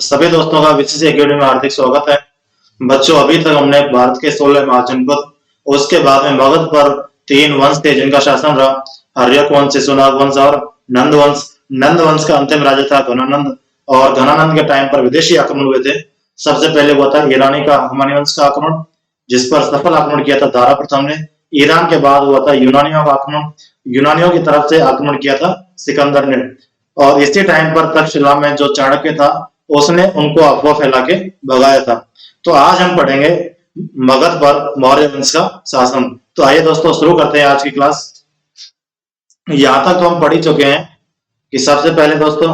सभी दोस्तों का विशेष एकेडमी में हार्दिक स्वागत है। बच्चों, अभी तक हमने भारत के 16 महाजनपद, उसके बाद में मगध पर 3 वंश थे जिनका शासन रहा, हर्यक वंश, शिशुनाग वंश और नंद वंश। नंद वंश का अंतिम राजा था घनानंद, और घनानंद के टाइम पर विदेशी आक्रमण हुए थे। सबसे पहले हुआ था ईरानी का हमानी वंश का आक्रमण, जिस पर सफल आक्रमण किया था दारा प्रथम ने। ईरान के बाद हुआ था यूनानियों का आक्रमण, यूनानियों की तरफ से आक्रमण किया था सिकंदर ने। और इसी टाइम पर तक्षशिला में जो चाणक्य था उसने उनको अफवाह फैला के भगाया था। तो आज हम पढ़ेंगे मगध पर मौर्य वंश का शासन। तो आइए दोस्तों शुरू करते हैं आज की क्लास। यहां तक तो हम पढ़ ही चुके हैं कि सबसे पहले दोस्तों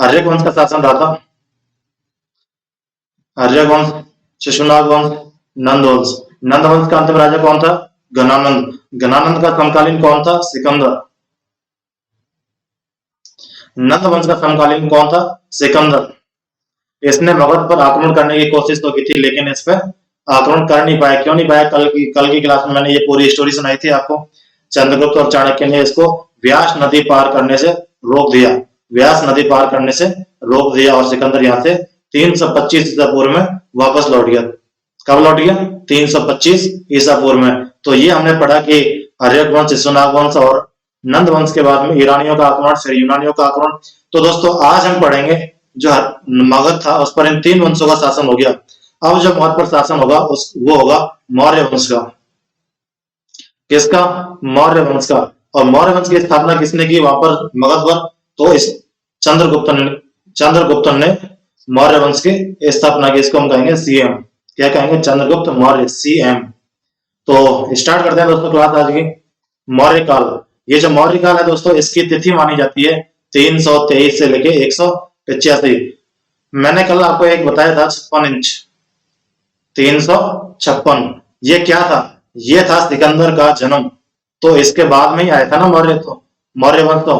हर्यक वंश का शासन रहा था। हर्यक वंश, शिशुनाग वंश, नंद वंश। नंद वंश का अंतिम राजा कौन था? घनानंद। घनानंद का समकालीन कौन था? सिकंदर। नंद वंश का समकालीन कौन था? सिकंदर। इसने मगध पर आक्रमण करने की कोशिश तो की थी, लेकिन इस पर आक्रमण कर नहीं पाया। क्यों नहीं पाया? कल की क्लास में मैंने ये पूरी स्टोरी सुनाई थी आपको। चंद्रगुप्त और चाणक्य ने इसको व्यास नदी पार करने से रोक दिया। व्यास नदी पार करने से रोक दिया और सिकंदर यहाँ से 325 ईसा पूर्व में वापस लौट गया। कब लौट गया? 325 ईसा पूर्व में। तो ये हमने पढ़ा कि हर्यक वंश, शिशुनाग वंश और नंद वंश के बाद में ईरानियों का आक्रमण, फिर यूनानियों का आक्रमण। तो दोस्तों आज हम पढ़ेंगे जो मगध था उस पर इन 3 वंशों का शासन हो गया। अब जो मगध पर शासन होगा वो होगा मौर्य वंश का। किसका? मौर्य वंश का। और मौर्य वंश की स्थापना किसने की वहां पर मगध पर? तो इस चंद्रगुप्त ने मौर्य वंश की स्थापना की। इसको हम कहेंगे सीएम। क्या कहेंगे? चंद्रगुप्त मौर्य, सीएम। तो स्टार्ट करते हैं दोस्तों क्लास आज की। मौर्य काल। ये जो मौर्य काल है दोस्तों, इसकी तिथि मानी जाती है 323 से लेके 185। मैंने कल आपको एक बताया था 56 इंच, 356। ये क्या था? ये था सिकंदर का जन्म। तो इसके बाद में ही आया था ना मौर्य वंश। तो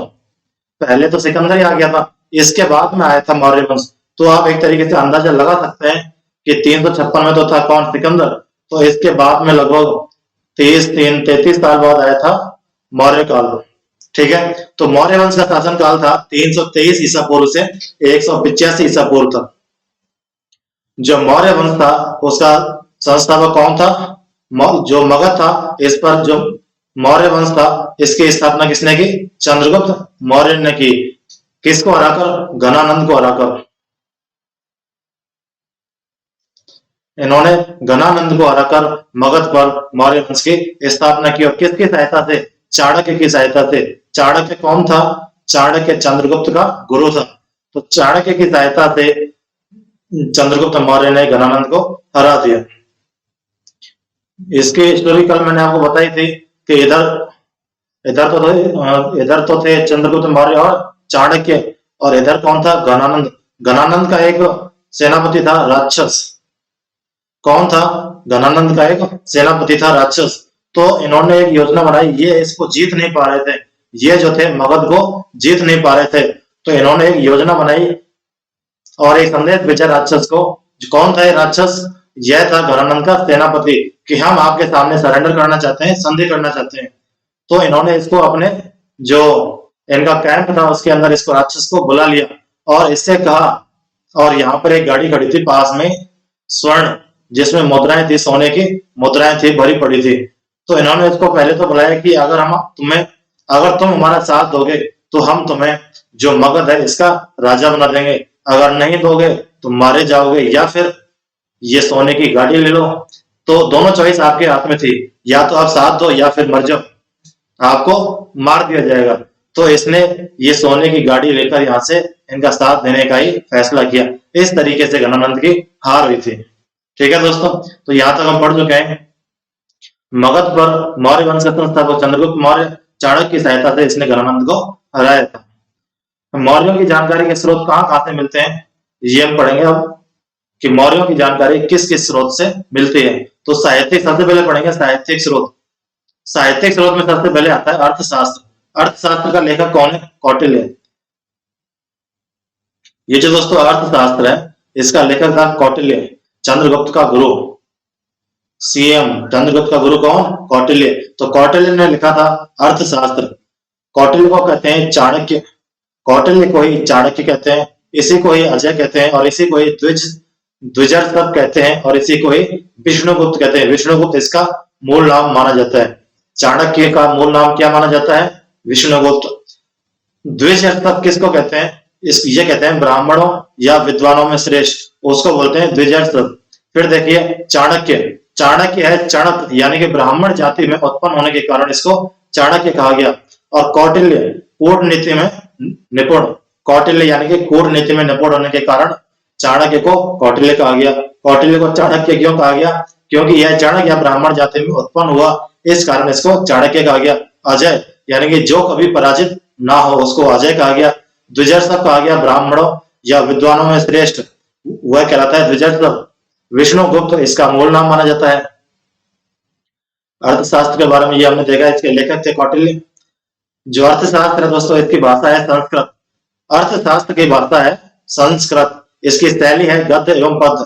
पहले तो सिकंदर ही आ गया था, इसके बाद में आया था मौर्य वंश। तो आप एक तरीके से अंदाजा लगा सकते हैं कि 356 में तो था कौन? सिकंदर। तो इसके बाद में लगभग 33 साल बाद आया था मौर्य काल। ठीक है, तो मौर्य वंश का शासन काल था 323 ईसा पूर्व से 185 ईसा पूर्व तक। जो मौर्य वंश था उसका संस्थापक कौन था? जो मगध था इस पर जो मौर्य वंश था इसकी स्थापना किसने की? चंद्रगुप्त मौर्य ने की। किसको हराकर? घनानंद को हराकर। इन्होंने घनानंद को हराकर मगध पर मौर्य वंश की स्थापना की। और किसकी सहायता से? चाणक्य की सहायता से। चाणक्य कौन था? चाणक्य चंद्रगुप्त का गुरु था। तो चाणक्य की सहायता से चंद्रगुप्त मौर्य ने घनानंद को हरा दिया। इसकी स्टोरी कल मैंने आपको बताई थी कि इधर तो थे चंद्रगुप्त मौर्य और चाणक्य, और इधर कौन था? घनानंद। घनानंद का एक सेनापति था राक्षस। कौन था? घनानंद का एक सेनापति था राक्षस। तो इन्होंने एक योजना बनाई। ये इसको जीत नहीं पा रहे थे, ये जो थे मगध को जीत नहीं पा रहे थे। तो इन्होंने एक योजना बनाई और एक संदेश भेजा राक्षस को। कौन था ये राक्षस? यह था घनानंद का सेनापति कि हम आपके सामने सरेंडर करना चाहते हैं, संधि करना चाहते हैं। तो इन्होंने इसको अपने जो इनका कैंप था उसके अंदर इसको राक्षस को बुला लिया और इससे कहा। और यहाँ पर एक गाड़ी खड़ी थी पास में, स्वर्ण, जिसमें मुद्राएं थी, सोने की मुद्राएं थी, भरी पड़ी थी। तो इन्होंने इसको पहले तो बुलाया कि अगर तुम हमारा साथ दोगे तो हम तुम्हें जो मगध है इसका राजा बना देंगे, अगर नहीं दोगे तो मारे जाओगे, या फिर ये सोने की गाड़ी ले लो। तो दोनों चॉइस आपके हाथ में थी, या तो आप साथ दो या फिर मर जाओ, आपको मार दिया जाएगा। तो इसने ये सोने की गाड़ी लेकर यहाँ से इनका साथ देने का ही फैसला किया। इस तरीके से घनानंद की हार हुई थी। ठीक है दोस्तों, तो यहां तक हम पढ़ चुके हैं। मगध पर मौर्य वंश का संस्थापक चंद्रगुप्त मौर्य, चाणक्य की सहायता से इसने घनानंद को हराया था। मौर्यों की जानकारी के स्रोत कहां से मिलते हैं ये हम पढ़ेंगे अब, कि मौर्यों की जानकारी किस किस स्रोत से मिलती है। तो साहित्यिक सबसे पहले पढ़ेंगे साहित्यिक स्रोत। साहित्यिक स्रोत में सबसे पहले आता है अर्थशास्त्र। अर्थशास्त्र का लेखक कौन है? कौटिल्य। ये जो दोस्तों अर्थशास्त्र है इसका लेखक था कौटिल्य, चंद्रगुप्त का गुरु, सीएम। चंद्रगुप्त का गुरु कौन? कौटिल्य। तो कौटिल्य ने लिखा था अर्थशास्त्र। कौटिल्य को कहते हैं चाणक्य, कौटिल्य को ही चाणक्य कहते हैं, इसी को ही अजय कहते हैं और इसी को ही द्विजर्षभ कहते हैं और इसी को ही विष्णुगुप्त कहते हैं। विष्णुगुप्त इसका मूल नाम माना जाता है। चाणक्य का मूल नाम क्या माना जाता है? विष्णुगुप्त। द्विजर्षभ किसको कहते हैं? ये कहते हैं ब्राह्मणों या विद्वानों में श्रेष्ठ, उसको बोलते हैं द्विजर्षभ। फिर देखिए चाणक्य, चाणक्य है चणक यानी कि ब्राह्मण जाति में उत्पन्न होने के कारण इसको चाणक्य कहा गया। और कौटिल्य कूटनीति में निपुण, कौटिल्य यानी कि कूटनीति में निपुण होने के कारण चाणक्य को कौटिल्य कहा गया। कौटिल्य को चाणक्य क्यों कहा गया? क्योंकि यह चाणक्य या ब्राह्मण जाति में उत्पन्न हुआ, इस कारण इसको चाणक्य कहा गया। अजय यानी कि जो कभी पराजित ना हो उसको अजय कहा गया। द्विजर्षभ कहा गया ब्राह्मणों या विद्वानों में श्रेष्ठ, वह कहलाता है द्विजर्षभ। विष्णुगुप्त इसका मूल नाम माना जाता है। अर्थशास्त्र के बारे में ये हमने देखा, इसके लेखक थे कौटिल्य। जो अर्थशास्त्र है दोस्तों, इसकी भाषा है संस्कृत। अर्थशास्त्र की भाषा है संस्कृत। इसकी शैली है गद्य एवं पद्य।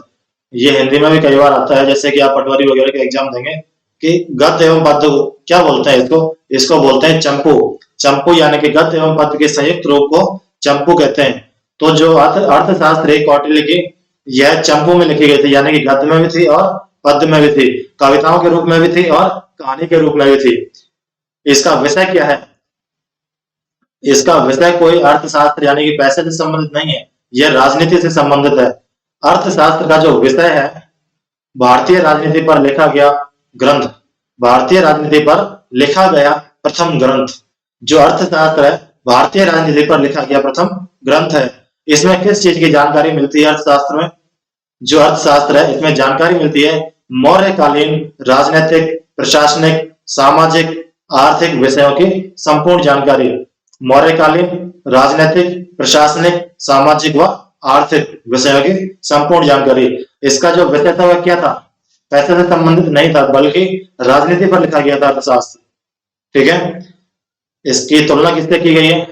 ये हिंदी में भी कई बार आता है, जैसे कि आप पटवारी वगैरह के एग्जाम देंगे कि गद्य एवं पद्य को क्या बोलते हैं? इसको बोलते हैं चंपू। चंपू यानी कि गद्य एवं पद्य के संयुक्त रूप को चंपू कहते हैं। तो जो अर्थशास्त्र है कौटिल्य की, यह चंपू में लिखी गई थी, यानी कि गद्य में भी थी और पद्य में भी थी, कविताओं के रूप में भी थी और कहानी के रूप में भी थी। इसका विषय क्या है? इसका विषय कोई अर्थशास्त्र यानी कि पैसे से संबंधित नहीं है, यह राजनीति से संबंधित है। अर्थशास्त्र का जो विषय है भारतीय राजनीति पर लिखा गया ग्रंथ, भारतीय राजनीति पर लिखा गया प्रथम ग्रंथ। जो अर्थशास्त्र है भारतीय राजनीति पर लिखा गया प्रथम ग्रंथ है। इसमें किस चीज की जानकारी मिलती है अर्थशास्त्र में? जो अर्थशास्त्र है इसमें जानकारी मिलती है मौर्यकालीन राजनीतिक, प्रशासनिक, सामाजिक, आर्थिक विषयों की संपूर्ण जानकारी। मौर्यकालीन राजनीतिक, प्रशासनिक, सामाजिक व आर्थिक विषयों की संपूर्ण जानकारी। इसका जो विषय था वह क्या था? पैसे से संबंधित नहीं था, बल्कि राजनीति पर लिखा गया था अर्थशास्त्र। ठीक है, इसकी तुलना किससे की गई है?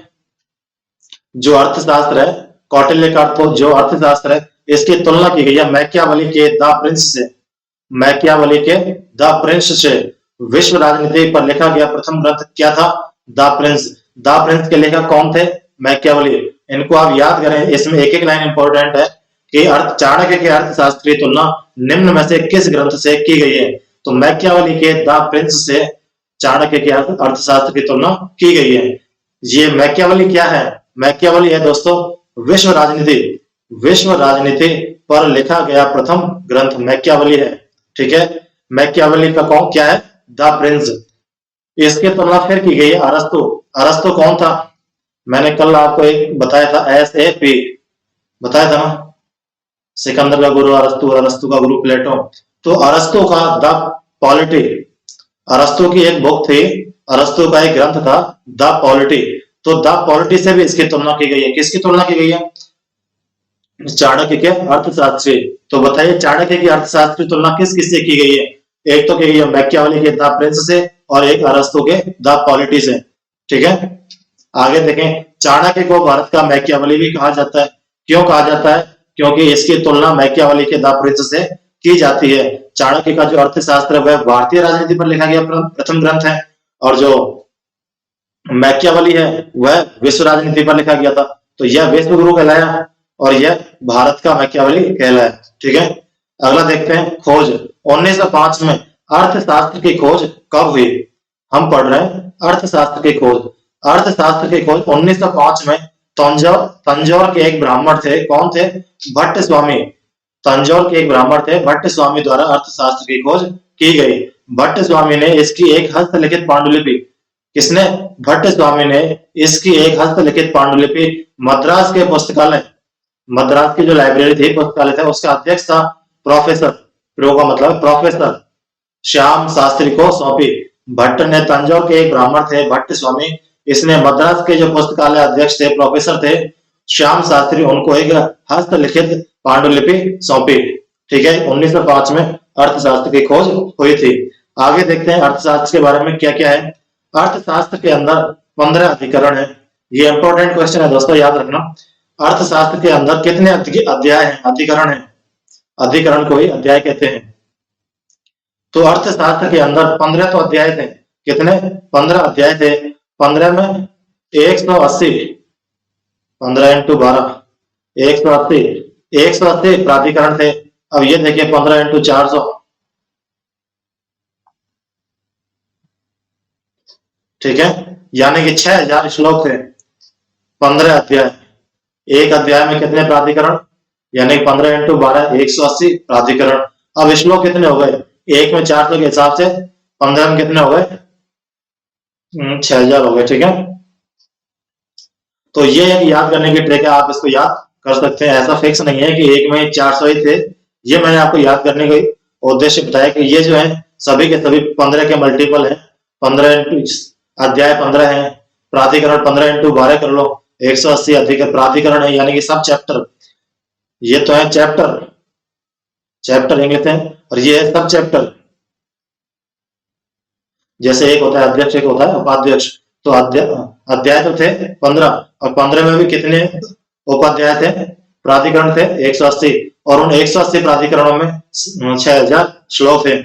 जो अर्थशास्त्र है कौटिल्य का, तो जो अर्थशास्त्र है इसकी तुलना की गई है मैकियावेली के द प्रिंस से। मैकियावेली के द प्रिंस से विश्व राजनीति पर लिखा गया प्रथम ग्रंथ क्या था? The Prince. द प्रिंस के लेखक कौन थे? मैकियावेली। इनको आप याद करें, इसमें एक एक लाइन इंपॉर्टेंट है कि चाणक्य के अर्थशास्त्र की तुलना निम्न में से किस ग्रंथ से की गई है? तो मैकियावेली के द प्रिंस से चाणक्य के अर्थशास्त्र की तुलना की गई है। ये मैकियावेली क्या है? मैकियावेली है दोस्तों विश्व राजनीति, विश्व राजनीति पर लिखा गया प्रथम ग्रंथ मैकियावेली है। ठीक है, मैकियावेली का कौन क्या है? The Prince. इसकी तुलना फिर की गई है अरस्तु। अरस्तु कौन था? मैंने कल आपको एक बताया था, SAP बताया था ना, सिकंदर का गुरु अरस्तु, अरस्तु का गुरु प्लेटो। तो अरस्तु का द पॉलिटी, अरस्तु की एक बुक थी, अरस्तु का एक ग्रंथ था द पॉलिटी। तो द पॉलिटी से भी इसकी तुलना की गई है। किसकी तुलना की गई है? चाणक्य के अर्थशास्त्र से। तो बताइए चाणक्य की अर्थशास्त्र की तुलना किस किस से की गई है? एक तो की गई है मैकियावेली के द प्रिंस से और एक अरस्तु के द पॉलिटी से। ठीक है, आगे देखें। चाणक्य को भारत का मैकियावेली भी कहा जाता है। क्यों कहा जाता है? क्योंकि इसकी तुलना मैकियावेली के द प्रिंस से की जाती है। चाणक्य का जो अर्थशास्त्र है वह भारतीय राजनीति पर लिखा गया प्रथम ग्रंथ है, और जो मैकियावेली है वह विश्व राजनीति पर लिखा गया था। तो यह विश्व गुरु कहलाया और यह भारत का मैकियावेली कहलाया। ठीक है, अगला देखते हैं खोज। 1905 में अर्थशास्त्र की खोज कब हुई? हम पढ़ रहे हैं अर्थशास्त्र की खोज। अर्थशास्त्र की खोज 1905 में तंजौर के एक ब्राह्मण थे। कौन थे? भट्ट स्वामी। तंजौर के एक ब्राह्मण थे भट्ट स्वामी द्वारा अर्थशास्त्र की खोज की गई। भट्ट स्वामी ने इसकी एक हस्तलिखित पांडुलिपि, किसने? भट्ट स्वामी ने इसकी एक हस्तलिखित पांडुलिपि मद्रास के पुस्तकालय, मद्रास की जो लाइब्रेरी थी पुस्तकालय था उसका अध्यक्ष था प्रोफेसर, प्रो का मतलब प्रोफेसर श्याम शास्त्री को सौंपी। भट्ट ने, तंजौर के एक ब्राह्मण थे भट्ट स्वामी, इसने मद्रास के जो पुस्तकालय अध्यक्ष थे, प्रोफेसर थे श्याम शास्त्री, उनको एक हस्तलिखित पांडुलिपि सौंपी। ठीक है, 1905 में अर्थशास्त्र की खोज हुई थी। आगे देखते हैं अर्थशास्त्र के बारे में क्या क्या है। अर्थशास्त्र के अंदर 15 अधिकरण है। ये इंपॉर्टेंट क्वेश्चन है दोस्तों, याद रखना। अर्थशास्त्र के अंदर कितने अध्याय हैं? अधिकरण है, अधिकरण को ही अध्याय कहते हैं। तो अर्थशास्त्र के अंदर 15 तो अध्याय थे। कितने? 15 अध्याय थे। 15 में 180, 15 × 12 180, 180 प्राधिकरण थे। अब ये देखिए 15 × 400, ठीक है, यानी कि 6000 श्लोक थे, 15 अध्याय। एक अध्याय में कितने प्राधिकरण, यानी 15 × 12 180 प्राधिकरण। अब श्लोक कितने हो गए, एक में 400 के हिसाब से 15 में कितने हो गए, 6000 हो गए, ठीक है। तो ये एक याद करने की ट्रिक है, आप इसको याद कर सकते हैं। ऐसा फिक्स नहीं है कि एक में 400 ही थे, ये मैंने आपको याद करने का उद्देश्य बताया कि ये जो है सभी के सभी 15 के मल्टीपल है। 15 अध्याय 15 है, प्राधिकरण 15 × 12 कर लो, 180 अधिक प्राधिकरण है, यानी कि सब चैप्टर, ये तो है चैप्टर, चैप्टर इंग्लिश है, और ये है सब चैप्टर। जैसे एक होता है अध्यक्ष, एक होता है उपाध्यक्ष, तो अध्याय तो थे 15, और 15 में भी कितने उपाध्याय थे, प्राधिकरण थे 180, और उन 180 प्राधिकरणों में 6000 श्लोक थे।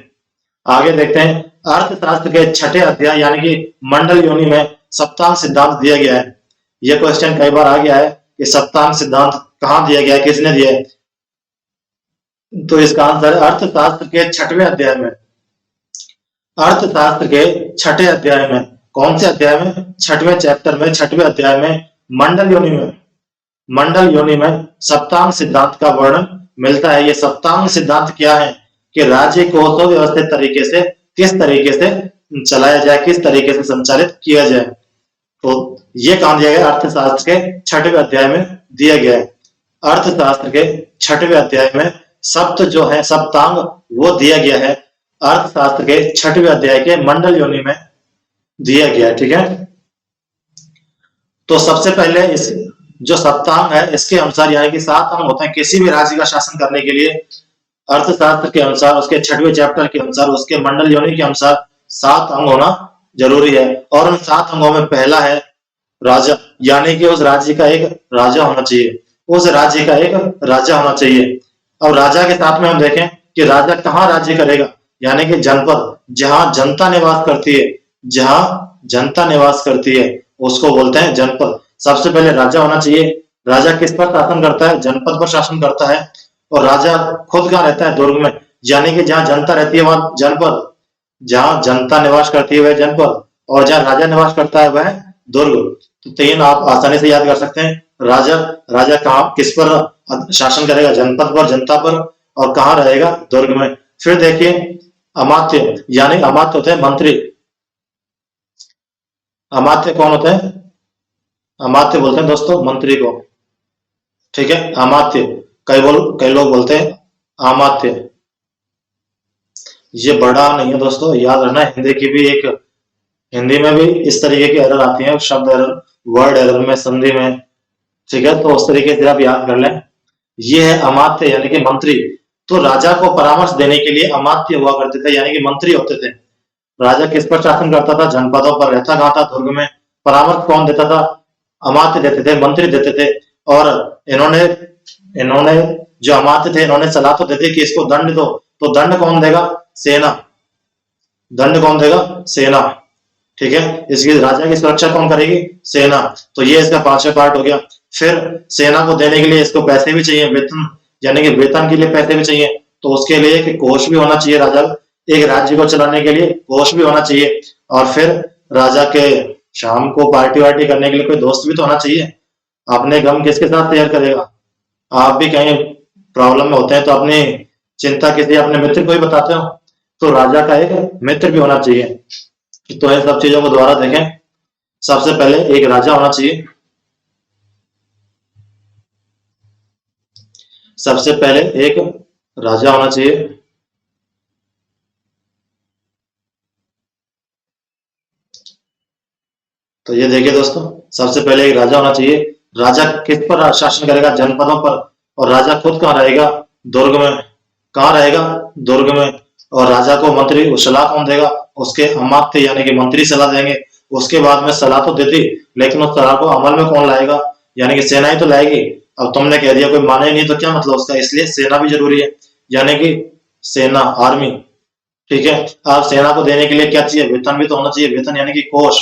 आगे देखते हैं, अर्थशास्त्र के छठे अध्याय यानी कि मंडल योनि में सप्तांग सिद्धांत दिया गया है। यह क्वेश्चन कई बार आ गया है कि सप्तांग सिद्धांत कहाँ दिया गया है, किसने दिया है, तो इसका आंसर है अर्थशास्त्र के 6वें अध्याय में। अर्थशास्त्र के 6ठे अध्याय में, कौन से अध्याय में, 6वें चैप्टर में, 6वें अध्याय में मंडल योनि में, मंडल योनि में सप्तांग सिद्धांत का वर्णन मिलता है। ये सप्तांग सिद्धांत क्या है कि राज्य को सुव्यवस्थित तरीके से किस तरीके से चलाया जाए, किस तरीके से संचालित किया जाए। तो ये काम दिया गया अर्थशास्त्र के 6वें अध्याय में दिया गया है। अर्थशास्त्र के 6वें अध्याय में सप्त जो है सप्तांग वो दिया गया है, अर्थशास्त्र के 6वें अध्याय के मंडल योनि में दिया गया है, ठीक है। तो सबसे पहले इस जो सप्तांग है इसके अनुसार, यानी कि 7 अंग होते हैं किसी भी राज्य का शासन करने के लिए। अर्थशास्त्र के अनुसार, उसके 6वें चैप्टर के अनुसार, उसके मंडल योनि के अनुसार 7 अंग होना जरूरी है। और उन 7 अंगों में पहला है राजा, यानी कि उस राज्य का एक राजा होना चाहिए, उस राज्य का एक राजा होना चाहिए। अब राजा के साथ में हम देखें कि राजा कहाँ राज्य करेगा, यानी कि जनपद, जहां जनता निवास करती है, जहां जनता निवास करती है उसको बोलते हैं जनपद। सबसे पहले राजा होना चाहिए। राजा किस पर शासन करता है, जनपद पर शासन करता है। और राजा खुद कहाँ रहता है, दुर्ग में, यानी कि जहां जनता रहती है वहां जनपद, जहां जनता निवास करती है वह जनपद, और जहां राजा निवास करता है वह दुर्ग। तो 3 आप आसानी से याद कर सकते हैं। राजा, राजा कहाँ किस पर शासन करेगा, जनपद पर, जनता पर, और कहाँ रहेगा, दुर्ग में। फिर देखिए अमात्य, यानी अमात्य होते हैं मंत्री। अमात्य कौन होते हैं, अमात्य बोलते हैं दोस्तों मंत्री को, ठीक है, अमात्य। कई लोग बोलते हैं अमात्य। ये बड़ा नहीं है दोस्तों, याद रखना। हिंदी में भी इस तरीके की एरर आती है, शब्द एरर, वर्ड एरर में, संधि में, ठीक है। तो उस तरीके से आप याद कर लें। ये है अमात्य, यानी कि मंत्री। तो राजा को परामर्श देने के लिए अमात्य हुआ करते थे, यानी कि मंत्री होते थे। राजा किस पर शासन करता था, जनपदों पर, रहता कहाँ था, दुर्ग में। परामर्श कौन देता था, अमात्य देते थे, मंत्री देते थे। और इन्होंने जो अमात्य थे इन्होंने सलाह तो देते कि इसको दंड दो, तो दंड कौन देगा, सेना। दंड कौन देगा, सेना, ठीक है। इसकी राजा की सुरक्षा कौन करेगी, सेना। तो ये इसका 5वां पार्ट हो गया। फिर सेना को देने के लिए इसको पैसे भी चाहिए, वेतन, यानी कि वेतन के लिए पैसे भी चाहिए। तो उसके लिए एक कोष भी होना चाहिए, राजा, एक राज्य को चलाने के लिए कोष भी होना चाहिए। और फिर राजा के शाम को पार्टी वार्टी करने के लिए कोई दोस्त भी तो होना चाहिए। अपने गम किसके साथ शेयर करेगा, आप भी कहीं प्रॉब्लम में होते हैं तो अपनी चिंता किसी अपने मित्र को ही बताते हो, तो राजा का एक मित्र भी होना चाहिए। तो इन सब चीजों को दोबारा देखें। सबसे पहले एक राजा होना चाहिए, सबसे पहले एक राजा होना चाहिए। तो ये देखिए दोस्तों, सबसे पहले एक राजा होना चाहिए। राजा किस पर शासन करेगा, जनपदों पर। और राजा खुद कहाँ रहेगा, दुर्ग में। कहाँ रहेगा, दुर्ग में। और राजा को मंत्री सलाह कौन देगा, उसके अमात्य यानी कि मंत्री सलाह देंगे। उसके बाद में सलाह तो देती, लेकिन उस सलाह को अमल में कौन लाएगा, यानी कि सेना ही तो लाएगी। अब तुमने कह दिया कोई माने नहीं तो क्या मतलब उसका, इसलिए सेना भी जरूरी है, यानी कि सेना, आर्मी, ठीक है। अब सेना को देने के लिए क्या चाहिए, वेतन भी तो होना चाहिए, वेतन यानी कि कोष,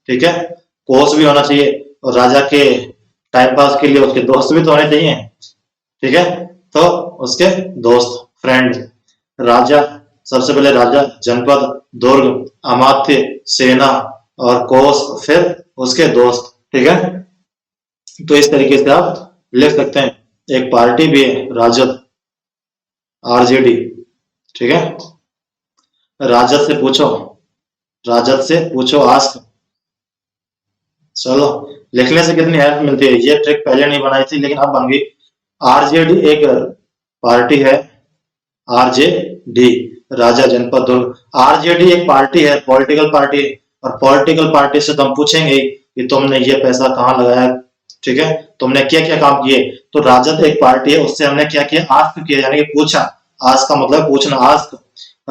ठीक है, कोष भी होना चाहिए। और राजा के टाइम पास के लिए उसके दोस्त भी तो होने चाहिए, ठीक है। तो उसके दोस्त, फ्रेंड। राजा, सबसे पहले राजा, जनपद, दुर्ग, अमात्य, सेना और कोष, फिर उसके दोस्त। ठीक है, तो इस तरीके से आप लिख सकते हैं। एक पार्टी भी है राजद, आरजेडी। ठीक है, राजद से पूछो, राजद से पूछो, आस्क। चलो, लिखने से कितनी हेल्प मिलती है, ये ट्रिक पहले नहीं बनाई थी लेकिन अब बन गई। आरजेडी एक पार्टी है, आरजेडी, राजा, जनपद, दुर्ग। आरजेडी एक पार्टी है, पॉलिटिकल पार्टी है, और पॉलिटिकल पार्टी से तो हम पूछेंगे कि तुमने ये पैसा कहाँ लगाया, ठीक है, तुमने क्या क्या काम किए। तो राजद एक पार्टी है, उससे हमने क्या किया, आस्क किया, यानी कि पूछा। आस्क का मतलब पूछना, आस्क।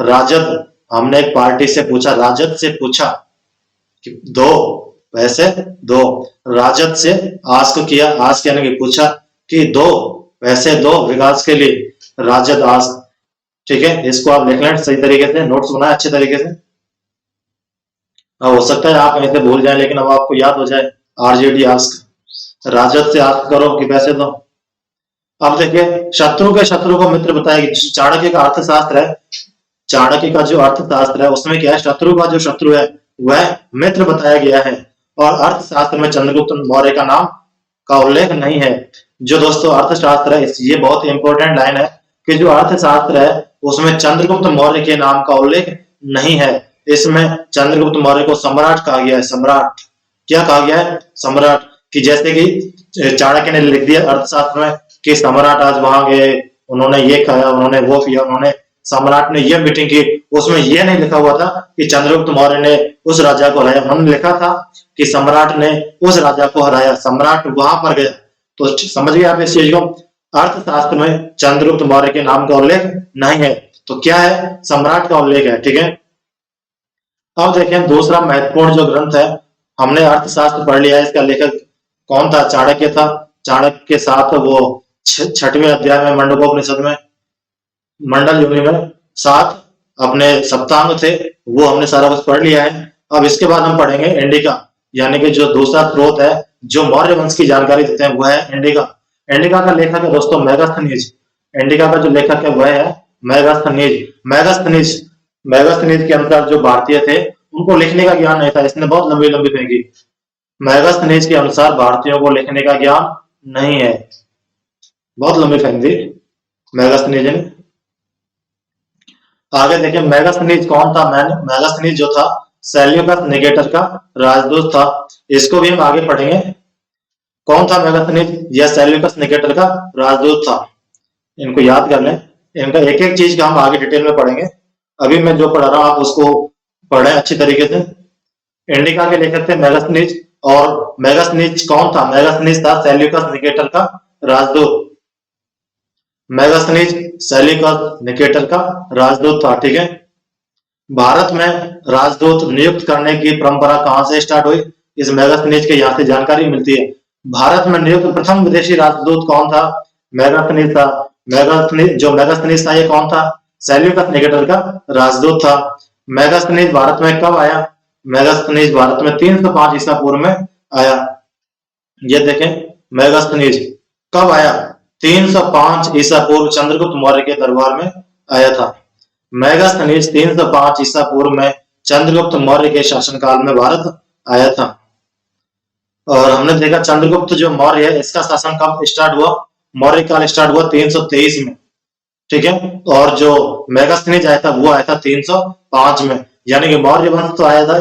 राजद, हमने एक पार्टी से पूछा, राजद से पूछा कि दो पैसे दो, राजद से आस्क किया, आस्क यानी कि पूछा कि दो पैसे दो विकास के लिए, राजद आस्क। ठीक है, इसको आप लिख लें सही तरीके से, नोट्स बनाए अच्छे तरीके से। हो सकता है आप ऐसे भूल जाए लेकिन अब आपको याद हो जाए। आरजेडी आस्क, राजद से आस्क करो कि पैसे दो। अब देखिए, शत्रु के शत्रु को मित्र बताएगी। चाणक्य का अर्थशास्त्र है, चाणक्य का जो अर्थशास्त्र है उसमें क्या है, शत्रु का जो शत्रु है वह मित्र बताया गया है। और अर्थशास्त्र में चंद्रगुप्त मौर्य का नाम का उल्लेख नहीं है। जो दोस्तों अर्थशास्त्र है, ये बहुत इंपॉर्टेंट लाइन है कि जो अर्थशास्त्र है उसमें चंद्रगुप्त मौर्य के नाम का उल्लेख नहीं है। इसमें चंद्रगुप्त मौर्य को सम्राट कहा गया है, सम्राट। क्या कहा गया है, सम्राट। कि जैसे कि चाणक्य ने लिख दिया अर्थशास्त्र में कि सम्राट आज वहां गए, उन्होंने ये खाया, उन्होंने वो किया, उन्होंने, सम्राट ने ये मीटिंग की। उसमें ये नहीं लिखा हुआ था कि चंद्रगुप्त मौर्य ने उस राजा को हराया, उन्होंने लिखा था कि सम्राट ने उस राजा को हराया, सम्राट वहां पर गया। तो समझ गए आप इस चीज को। अर्थशास्त्र में चंद्रगुप्त मौर्य के नाम का उल्लेख नहीं है, तो क्या है, सम्राट का उल्लेख है। ठीक है, अब देखें दूसरा महत्वपूर्ण जो ग्रंथ है, हमने अर्थशास्त्र पढ़ लिया है, इसका लेखक कौन था, चाणक्य था। चाणक्य के साथ वो छठवें अध्याय में मंडकोपनिषद में, मंडल योनि में 7 अपने सप्तांग थे, वो हमने सारा कुछ पढ़ लिया है। अब इसके बाद हम पढ़ेंगे इंडिका, यानी कि जो दूसरा स्रोत है जो मौर्य वंश की जानकारी देते हैं वह है इंडिका। इंडिका का लेखक है दोस्तों मेगास्थनीज। इंडिका का जो लेखक है वह है मेगास्थनीज। मेगास्थनीज, मेगास्थनीज के अनुसार जो भारतीय थे उनको लिखने का ज्ञान नहीं था, इसने बहुत लंबी लंबी फेंकी। मेगास्थनीज के अनुसार भारतीयों को लिखने का ज्ञान नहीं है, बहुत लंबी फेंक दी मेगास्थनीज ने। आगे देखिए, मेगास्थनीज कौन था। मेगास्थनीज जो था सेल्यूकस निकेटर का राजदूत था। इसको भी हम आगे पढ़ेंगे। कौन था मेगास्थनीज, यह सेल्यूकस निकेटर का राजदूत था। इनको याद कर लें, इनका एक एक चीज का हम आगे डिटेल में पढ़ेंगे। अभी मैं जो पढ़ा रहा हूं आप उसको पढ़ें अच्छी तरीके से। इंडिका के लेखक थे मेगास्थनीज, और मेगास्थनीज कौन था, मेगास्थनीज था सेल्यूकस निकेटर का राजदूत। मेगास्थनीज सेल्यूकस निकेटर का राजदूत था। ठीक है, भारत में राजदूत नियुक्त करने की परंपरा कहां से स्टार्ट हुई, इस मेगास्थनीज के यहाँ से जानकारी मिलती है। भारत में नियुक्त प्रथम विदेशी राजदूत कौन था, मेगास्थनीज था। मेगास्थनीज था ये कौन था, सेल्यूकस निकेटर का राजदूत था। मेगास्थनीज भारत में कब आया, मेगास्थनीज भारत में 305 ईसा पूर्व में आया। ये देखें, मेगास्थनीज कब आया, 305 ईसा पूर्व चंद्रगुप्त मौर्य के दरबार में आया था। मेगास्थनीज 305 ईसा पूर्व में चंद्रगुप्त मौर्य के शासनकाल में भारत आया था। और हमने देखा चंद्रगुप्त जो मौर्य है इसका शासन कब स्टार्ट हुआ, मौर्य काल स्टार्ट हुआ 323 में। ठीक है, और जो मेगास्थनीज आया था वो आया था 305 में, यानी कि मौर्य वंश तो आया था,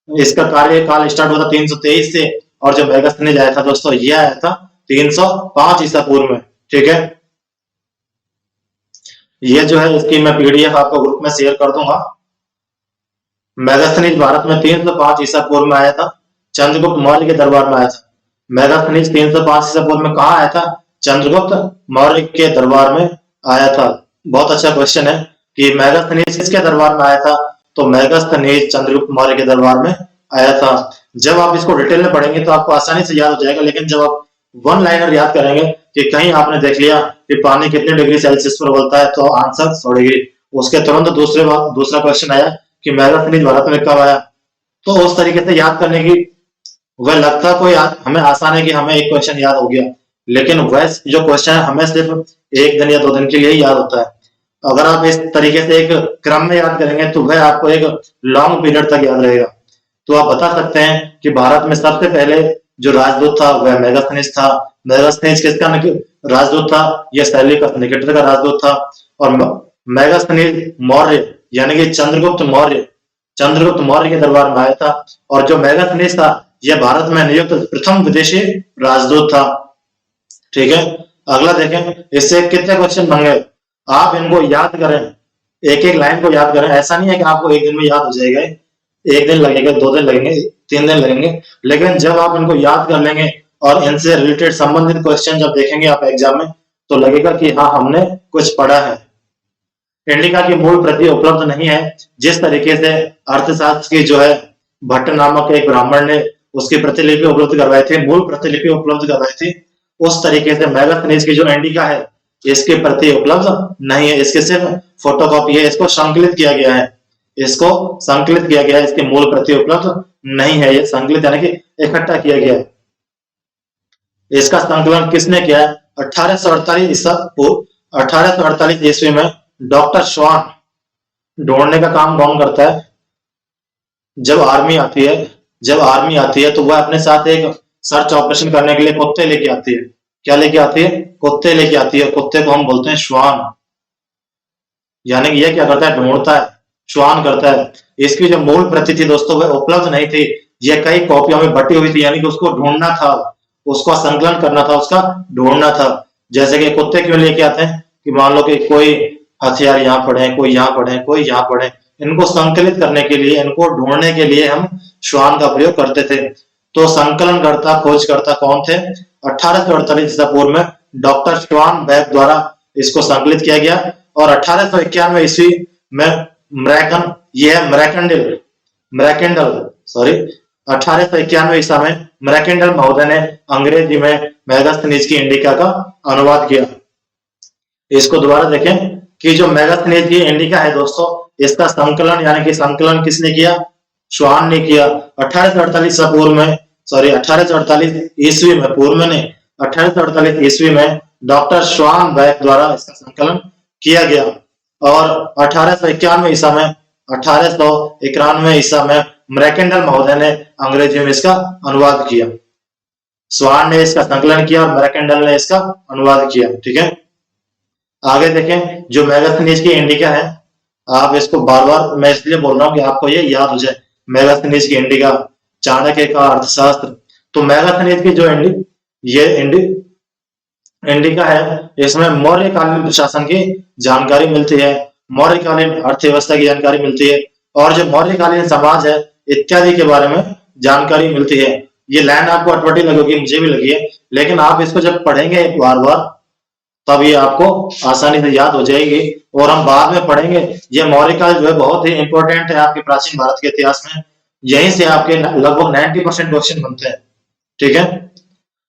इसका कार्यकाल स्टार्ट हुआ था 323 से, और जो मेगास्थनीज आया था दोस्तों ये आया था 305 ईसा पूर्व में। ठीक है, ये जो है इसकी मैं पीडीएफ आपको ग्रुप में शेयर कर दूंगा। मेगास्थनीज भारत में 305 ईसा पूर्व में आया था, चंद्रगुप्त मौर्य के दरबार में आया था। मेगास्थनीज 305 ईसा पूर्व में कहा आया था, चंद्रगुप्त मौर्य के दरबार में आया था। बहुत अच्छा क्वेश्चन है कि मेगास्थनीज किसके दरबार में आया था, तो मेगास्थनीज चंद्रगुप्त मौर्य के दरबार में आया था। जब आप इसको डिटेल में पढ़ेंगे तो आपको आसानी से याद हो जाएगा, लेकिन जब आप वन लाइनर याद करेंगे कि कहीं आपने देख लिया कि पानी कितने डिग्री सेल्सियस पर उबलता है तो आंसर 100 डिग्री, उसके तुरंत दूसरा क्वेश्चन आया कि मेगास्थनीज भारत में कब आया। तो उस तरीके से याद करने की वह लगता कोई हमें आसान है कि हमें एक क्वेश्चन याद हो गया, लेकिन वह जो क्वेश्चन है हमें सिर्फ 1 दिन या 2 दिन के लिए ही याद होता है। अगर आप इस तरीके से एक क्रम में याद करेंगे तो वह आपको एक लॉन्ग पीरियड तक याद रहेगा। तो आप बता सकते हैं कि भारत में सबसे पहले जो राजदूत था वह मेगास्थनीज था। मेगास्थनीज किसका राजदूत था? यह सेल्यूकस निकेटर का राजदूत था। और मेगास्थनीज मौर्य यानी कि चंद्रगुप्त मौर्य के दरबार में आया था। और जो मेगास्थनीज था यह भारत में नियुक्त प्रथम विदेशी राजदूत था। ठीक है, अगला देखें, इससे कितने क्वेश्चन बन गए। आप इनको याद करें, एक एक लाइन को याद करें। ऐसा नहीं है कि आपको 1 दिन में याद हो जाएगा, 1 दिन लगेगा, 2 दिन लगेंगे, 3 दिन लगेंगे, लेकिन जब आप इनको याद कर लेंगे और इनसे रिलेटेड संबंधित क्वेश्चन जब देखेंगे आप एग्जाम में तो लगेगा कि हाँ हमने कुछ पढ़ा है। इंडिका की मूल प्रति उपलब्ध नहीं है। जिस तरीके से अर्थशास्त्र की जो है भट्ट नामक एक ब्राह्मण ने उसकी प्रतिलिपि उपलब्ध करवाई थी, मूल प्रतिलिपि उपलब्ध करवाई थी, उस तरीके से मेगास्थनीज की जो इंडिका है इसकी प्रति उपलब्ध नहीं है। इसके सिर्फ फोटोकॉपी है, इसको संकलित किया गया है, इसकी मूल प्रति उपलब्ध नहीं है। ये संकलित यानी कि इकट्ठा किया गया है। इसका संकलन किसने किया है? 1848 ईस्वी में डॉक्टर श्वान। ढूंढने का काम कौन करता है? जब आर्मी आती है तो वह अपने साथ एक सर्च ऑपरेशन करने के लिए कुत्ते लेके आती है। क्या लेके आती है? कुत्ते लेके आती है। कुत्ते को हम बोलते हैं श्वान। यानी कि यह क्या करता है? ढूंढता है, श्वान करता है। इसकी जो मूल प्रति थी दोस्तों वह उपलब्ध नहीं थी, यह कई कॉपियों में बटी हुई थी, यानी कि उसको ढूंढना था, उसका संकलन करना था, उसका ढूंढना था। जैसे कि कुत्ते क्यों लेके आते हैं कि मान लो कि कोई हथियार यहाँ पड़े हैं, कोई यहाँ पड़े हैं, कोई यहाँ पड़े, इनको संकलित करने के लिए, इनको ढूंढने के लिए हम श्वान का प्रयोग करते थे। तो संकलनकर्ता, खोजकर्ता कौन थे? 1848 ईसा पूर्व में डॉक्टर श्वान बैक द्वारा इसको संकलित किया गया। और 1891 ईस्वी में मैकेंडल 1891 ईसा में मैकेंडल महोदय ने अंग्रेजी में मेगास्थनीज की इंडिका का अनुवाद किया। इसको दोबारा देखें कि जो मेगास्थनीज की इंडिका है दोस्तों, इसका संकलन यानी कि संकलन किसने किया? श्वान ने किया। 1848 ईस्वी में, पूर्व में नहीं, 1848 ईस्वी में डॉक्टर श्वान बैक द्वारा इसका संकलन किया गया। और 1891 ईसा में मैकेंडल महोदय ने अंग्रेजी में इसका अनुवाद किया। श्वान ने इसका संकलन किया और मैकेंडल ने इसका अनुवाद किया। ठीक है, आगे देखें, जो मेगास्थनीज की इंडिका है, आप इसको बार बार मैं इसलिए बोल रहा हूं कि आपको ये याद हो जाए। मेगास्थनीज की इंडिका, चाणक्य का अर्थशास्त्र। तो मेगास्थनीज की जो इंडिका है, इसमें मौर्यकालीन प्रशासन की जानकारी मिलती है, मौर्यकालीन अर्थव्यवस्था की जानकारी मिलती है, और जो मौर्यकालीन समाज है इत्यादि के बारे में जानकारी मिलती है। ये लाइन आपको अटपटी लगेगी, मुझे भी लगी है, लेकिन आप इसको जब पढ़ेंगे बार बार तब ये आपको आसानी से याद हो जाएगी। और हम बाद में पढ़ेंगे, ये मौर्यकाल जो है बहुत ही इंपॉर्टेंट है आपके प्राचीन भारत के इतिहास में। यहीं से आपके लगभग 90% क्वेश्चन बनते हैं। ठीक है,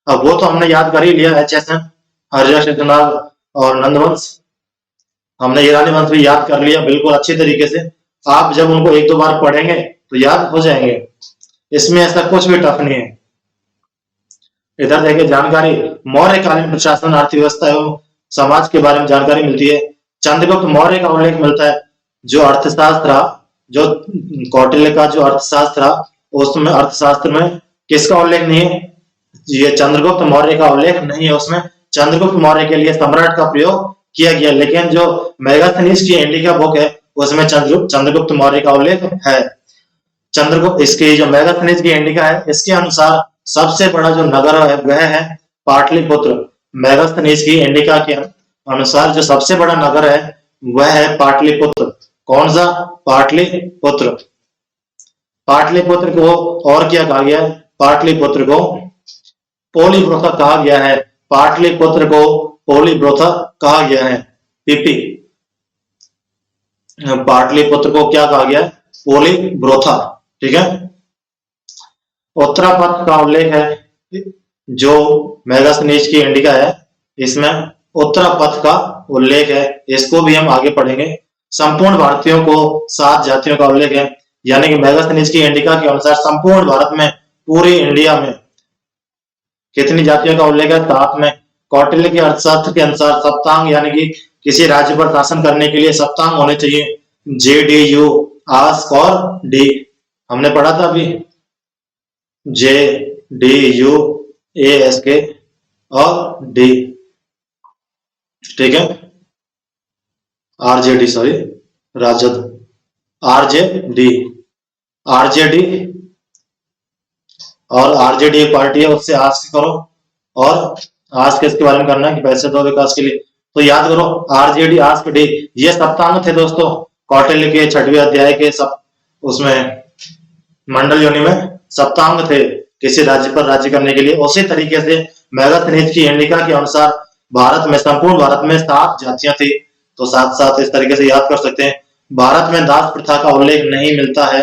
अब वो तो हमने याद कर ही लिया, HSN, हर्षवर्धन और नंदवंश, हमने ईरानी वंश भी याद कर लिया बिल्कुल अच्छी तरीके से। आप जब उनको 1-2 बार पढ़ेंगे तो याद हो जाएंगे, इसमें ऐसा कुछ भी टफ नहीं है। इधर देखिए जानकारी, मौर्यकालीन प्रशासन, अर्थव्यवस्था एवं समाज के बारे में जानकारी मिलती है। चंद्रगुप्त मौर्य का उल्लेख मिलता है। जो अर्थशास्त्र रहा, जो कौटिल्य का जो अर्थशास्त्र रहा, उसमें अर्थशास्त्र में किसका उल्लेख नहीं है? ये चंद्रगुप्त मौर्य का उल्लेख नहीं है उसमें। चंद्रगुप्त मौर्य के लिए सम्राट का प्रयोग किया गया, लेकिन जो मेगास्थनीज की इंडिका बुक है उसमें चंद्रगुप्त मौर्य का उल्लेख है। चंद्रगुप्त, इसकी जो मेगास्थनीज की इंडिका है, इसके अनुसार सबसे बड़ा जो नगर है वह है पाटलिपुत्र। मेगास्थनीज की इंडिका के अनुसार जो सबसे बड़ा नगर है वह है पाटलिपुत्र। कौन सा? पाटलिपुत्र। पाटलिपुत्र को और क्या कहा गया है? पाटलिपुत्र को पोलीब्रोथा कहा गया है। पाटलिपुत्र को पोलीब्रोथा कहा गया है। पीपी, पाटलिपुत्र को क्या कहा गया है? पोलीब्रोथा। ठीक है, उत्तरापथ का उल्लेख है। जो मेगास्थनीज की इंडिका है इसमें उत्तरापथ का उल्लेख है, इसको भी हम आगे पढ़ेंगे। संपूर्ण भारतीयों को 7 जातियों का उल्लेख है, यानी कि मेगास्थनीज की इंडिका के अनुसार संपूर्ण भारत में, पूरी इंडिया में कितनी जातियों का उल्लेख है? 7 में। कौटिल्य के अर्थशास्त्र के अनुसार सप्तांग यानी कि किसी राज्य पर शासन करने के लिए सप्तांग होने चाहिए। JDU आस्क और डी, हमने पढ़ा था अभी, JDU ASK और डी, ठीक है, RJD sorry, Rajad, RJD, RJD और RJD एक पार्टी है, उससे आस्क करो और आस्क इसके बारे में करना है कि पैसे दो विकास के लिए। तो याद करो RJD आस्क डी, ये सप्तांग थे दोस्तों कौटिल्य के 6वें अध्याय के सब उसमें मंडल योनि में सप्तांग थे किसी राज्य पर राज्य करने के लिए। उसी तरीके से मेगास्थनीज की इंडिका के अनुसार भारत में, संपूर्ण भारत में 7 जातियां थी। तो साथ साथ इस तरीके से याद कर सकते हैं। भारत में दास प्रथा का उल्लेख नहीं मिलता है।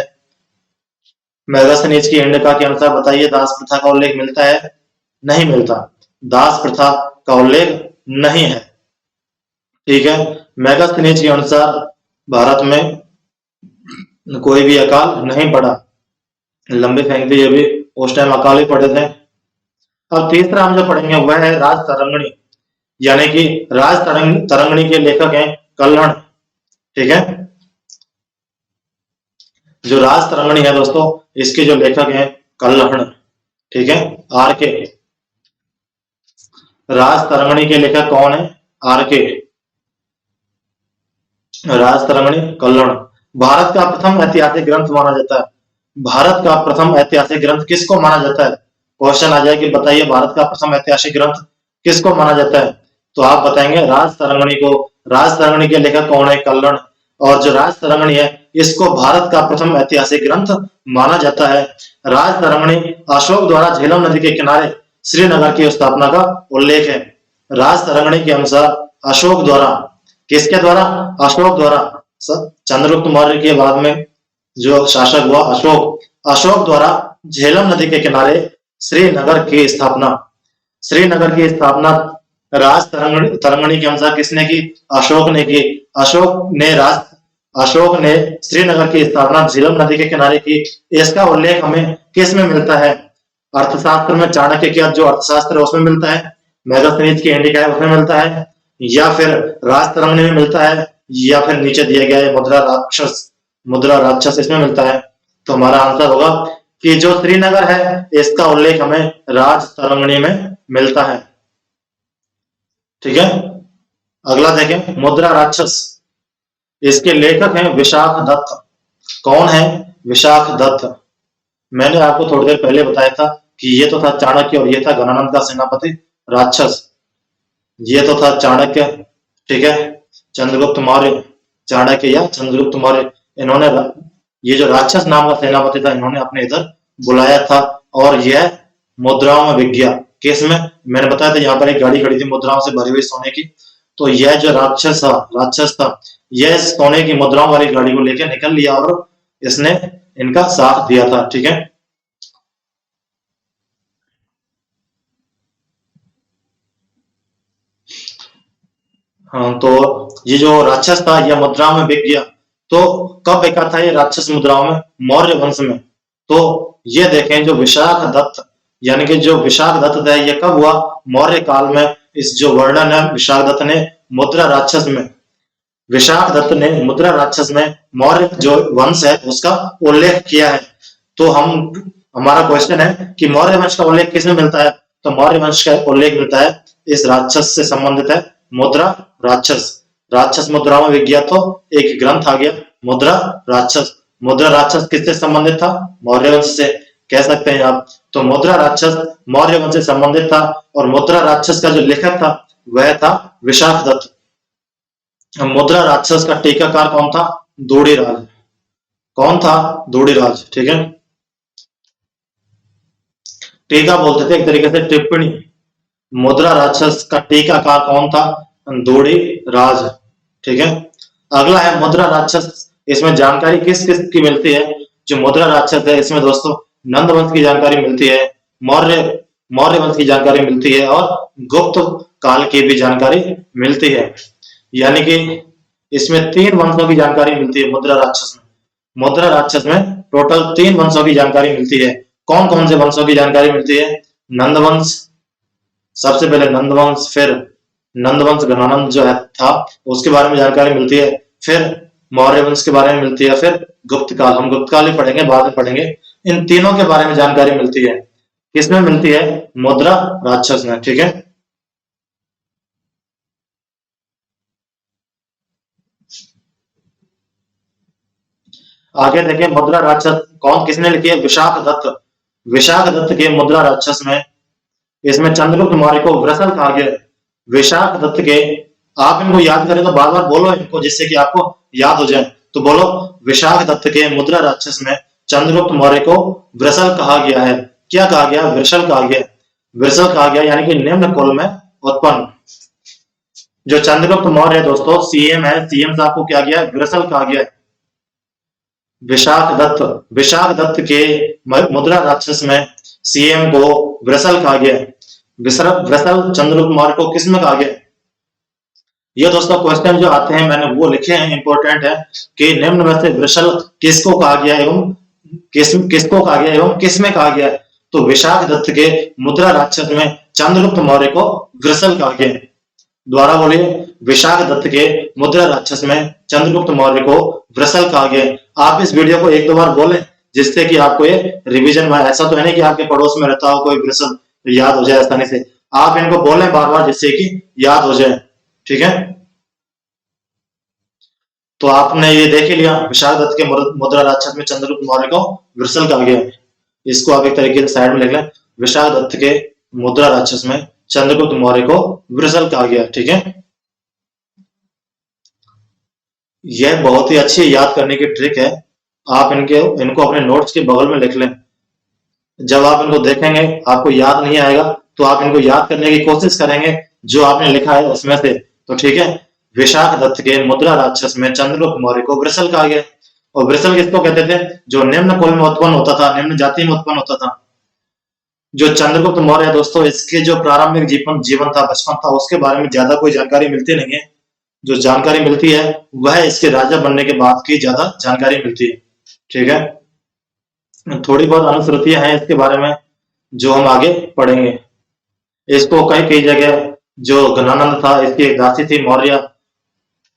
मेगास्थनीज की इंडिका के अनुसार बताइए, दास प्रथा का उल्लेख मिलता है? नहीं मिलता, दास प्रथा का उल्लेख नहीं है, ठीक है। मेगास्थनीज के अनुसार भारत में कोई भी अकाल नहीं पड़ा, लंबे फेंक दिए भी, उस टाइम अकाल ही पड़े थे। अब तीसरा हम जो पढ़ेंगे वह है राज तरंगणी, यानी कि राज तरंगणी के लेखक हैं कल्हण, ठीक है। जो राज तरंगणी है दोस्तों, इसके जो लेखक हैं कल्हण, ठीक है, RK। राज तरंगणी के लेखक कौन है? RK, राज तरंगणी कल्हण। भारत का प्रथम ऐतिहासिक ग्रंथ माना जाता है। भारत का प्रथम ऐतिहासिक ग्रंथ किसको माना जाता है? क्वेश्चन आ जाए कि बताइए भारत का प्रथम ऐतिहासिक ग्रंथ किसको माना जाता है, तो आप बताएंगे राज तरंगणी को। राज तरंगणी के लेखक कौन है? कल्हण। और जो राज तरंगणी है, इसको भारत का प्रथम ऐतिहासिक ग्रंथ माना जाता है। राज तरंगणी अशोक द्वारा झेलम नदी के किनारे श्रीनगर की स्थापना का उल्लेख है। राज तरंगणी के अनुसार अशोक द्वारा, किसके द्वारा? अशोक द्वारा, चंद्रगुप्त मौर्य के बाद में जो शासक हुआ अशोक द्वारा झेलम नदी के किनारे श्रीनगर की स्थापना, श्रीनगर की स्थापना राज तरंगणी के अनुसार किसने की? अशोक ने की। अशोक ने श्रीनगर की स्थापना झेलम नदी के किनारे की। इसका उल्लेख हमें किस में मिलता है? अर्थशास्त्र में चाणक्य का जो अर्थशास्त्र है उसमें मिलता है, मेगास्थनीज की इंडिका है उसमें मिलता है, या फिर राज तरंगणी में मिलता है, या फिर नीचे दिया गया है मुद्रा राक्षस इसमें मिलता है। तो हमारा आंसर होगा कि जो श्रीनगर है इसका उल्लेख हमें राज तरंगणी में मिलता है, ठीक है। अगला देखें, मुद्रा राक्षस, इसके लेखक हैं विशाख दत्त। कौन है? विशाख दत्त। मैंने आपको थोड़ी देर पहले बताया था कि ये तो था चाणक्य और ये था गणानंद का सेनापति राक्षस। ये तो था चाणक्य, ठीक है, चंद्रगुप्त मौर्य, चाणक्य या चंद्रगुप्त मौर्य। इन्होंने ये जो राक्षस नाम का सेनापति था, इन्होंने अपने इधर बुलाया था। और यह मुद्राओं में बिक गया। किस में? मैंने बताया था यहाँ पर एक गाड़ी खड़ी थी मुद्राओं से भरी हुई सोने की। तो यह जो राक्षस था, यह सोने की मुद्राओं वाली गाड़ी को लेकर निकल लिया और इसने इनका साथ दिया था, ठीक है। हाँ, तो ये जो राक्षस था यह मुद्राओं में बिक गया। तो कब बिका था ये राक्षस मुद्राओं में? मौर्य वंश में। तो ये देखें, जो विशाख दत्त, यानी कि जो विशाख दत्त है, ये कब हुआ? मौर्य काल में। इस जो वर्णन है विशाख दत्त ने मुद्रा राक्षस में, विशाख दत्त ने मुद्रा राक्षस में मौर्य जो वंश है उसका उल्लेख किया है। तो हमारा क्वेश्चन है कि मौर्य वंश का उल्लेख किसमें मिलता है? तो मौर्य वंश का उल्लेख मिलता है इस राक्षस से संबंधित है, मुद्रा राक्षस। राक्षस मुद्राओं में विज्ञा, तो एक ग्रंथ आ गया मुद्रा राक्षस। मुद्रा राक्षस किससे संबंधित था? मौर्य वंश से, कह सकते हैं आप। तो मुद्रा राक्षस मौर्य वंश से संबंधित था और मुद्रा राक्षस का जो लेखक था वह था विशाख दत्त। मुद्रा राक्षस का टीकाकार कौन था? दूढ़ीराज। कौन था? दूढ़ीराज, ठीक है। टीका बोलते थे एक तरीके से टिप्पणी। मुद्रा राक्षस का टीकाकार कौन था? दूढ़ीराज, ठीक है। अगला है मुद्रा राक्षस। इसमें जानकारी किस किस की मिलती है? जो मुद्रा राक्षस है इसमें दोस्तों नंद वंश की जानकारी मिलती है, मौर्य वंश की जानकारी मिलती है और गुप्त काल की भी जानकारी मिलती है। यानी कि इसमें 3 वंशों की जानकारी मिलती है मुद्रा राक्षस में। मुद्रा राक्षस में टोटल 3 वंशों की जानकारी मिलती है। कौन कौन से वंशों की जानकारी मिलती है? नंद वंश, सबसे पहले नंदवंश, फिर नंदवंश घनानंद जो है था उसके बारे में जानकारी मिलती है, फिर मौर्य वंश के बारे में मिलती है, फिर गुप्त काल, हम गुप्त काल ही पढ़ेंगे, बाद में पढ़ेंगे। इन तीनों के बारे में जानकारी मिलती है। किसमें मिलती है? मुद्रा राक्षस में। ठीक है, आगे देखिए मुद्रा राक्षस कौन किसने लिखी है? विशाख दत्त। विशाख दत्त के मुद्रा राक्षस में, इसमें चंद्रगुप्त मौर्य को वृषल कहा गया। विशाख दत्त के, आप इनको याद करें तो बार बार बोलो इनको, जिससे कि आपको याद हो जाए। तो बोलो, विशाख दत्त के मुद्रा राक्षस में चंद्रगुप्त मौर्य को वृषल कहा गया है। क्या कहा गया? वृषल कहा गया। वृषल कहा गया यानी कि निम्न कुल में उत्पन्न। जो चंद्रगुप्त मौर्य है दोस्तों, सीएम है, सीएम साहब को क्या गया? वृषल कहा गया। विशाख दत्त, विशाख दत्त के मुद्रा राक्षस में सीएम को वृषल कहा गया। वृषल चंद्रगुप्त मौर्य को किसमें कहा गया? ये दोस्तों क्वेश्चन जो आते हैं मैंने वो लिखे हैं, इंपॉर्टेंट है कि निम्न में से वृषल किसको कहा गया एवं किसको कहा गया एवं किसमें कहा गया? तो विशाख दत्त के मुद्रा राक्षस में चंद्रगुप्त मौर्य को वृषल कहा गया। द्वारा बोलिए, विशाख दत्त के मुद्रा राक्षस में चंद्रगुप्त मौर्य को वृषल कहा गया। आप इस वीडियो को एक दो बार बोलें, जिससे कि आपको ये रिवीजन में, ऐसा तो है नहीं कि आपके पड़ोस में रहता हो कोई वृषल तो याद हो जाए आसानी से। आप इनको बोलें बार बार, जिससे कि याद हो जाए। ठीक है, तो आपने ये देख ही लिया, विशाख दत्त के मुद्रा राक्षस में चंद्रगुप्त मौर्य को वृषल कहा गया। इसको आप एक तरीके से साइड में लिख लें, विशाख दत्त के मुद्रा राक्षस में चंद्रगुप्त मौर्य को वृषल कहा गया। ठीक है, यह बहुत ही अच्छी याद करने की ट्रिक है। आप इनको अपने नोट्स के बगल में लिख लें। जब आप इनको देखेंगे आपको याद नहीं आएगा, तो आप इनको याद करने की कोशिश करेंगे जो आपने लिखा है उसमें से। तो ठीक है, विशाख दत्त के मुद्रा राक्षस में चंद्रगुप्त मौर्य को वृषल कहा गया। और वृषल किसको कहते थे? जो निम्न कुल में उत्पन्न होता था, निम्न जाति में उत्पन्न होता था। जो चंद्रगुप्त मौर्य है दोस्तों, इसके जो प्रारंभिक जीवन था, बचपन था, उसके बारे में ज्यादा कोई जानकारी मिलती नहीं है। जो जानकारी मिलती है वह इसके राजा बनने के बाद की ज्यादा जानकारी मिलती है। ठीक है, थोड़ी बहुत अनुश्रुतियां हैं इसके बारे में जो हम आगे पढ़ेंगे। इसको कई कई जगह, जो गणानंद था इसकी एक दासी थी मौर्य,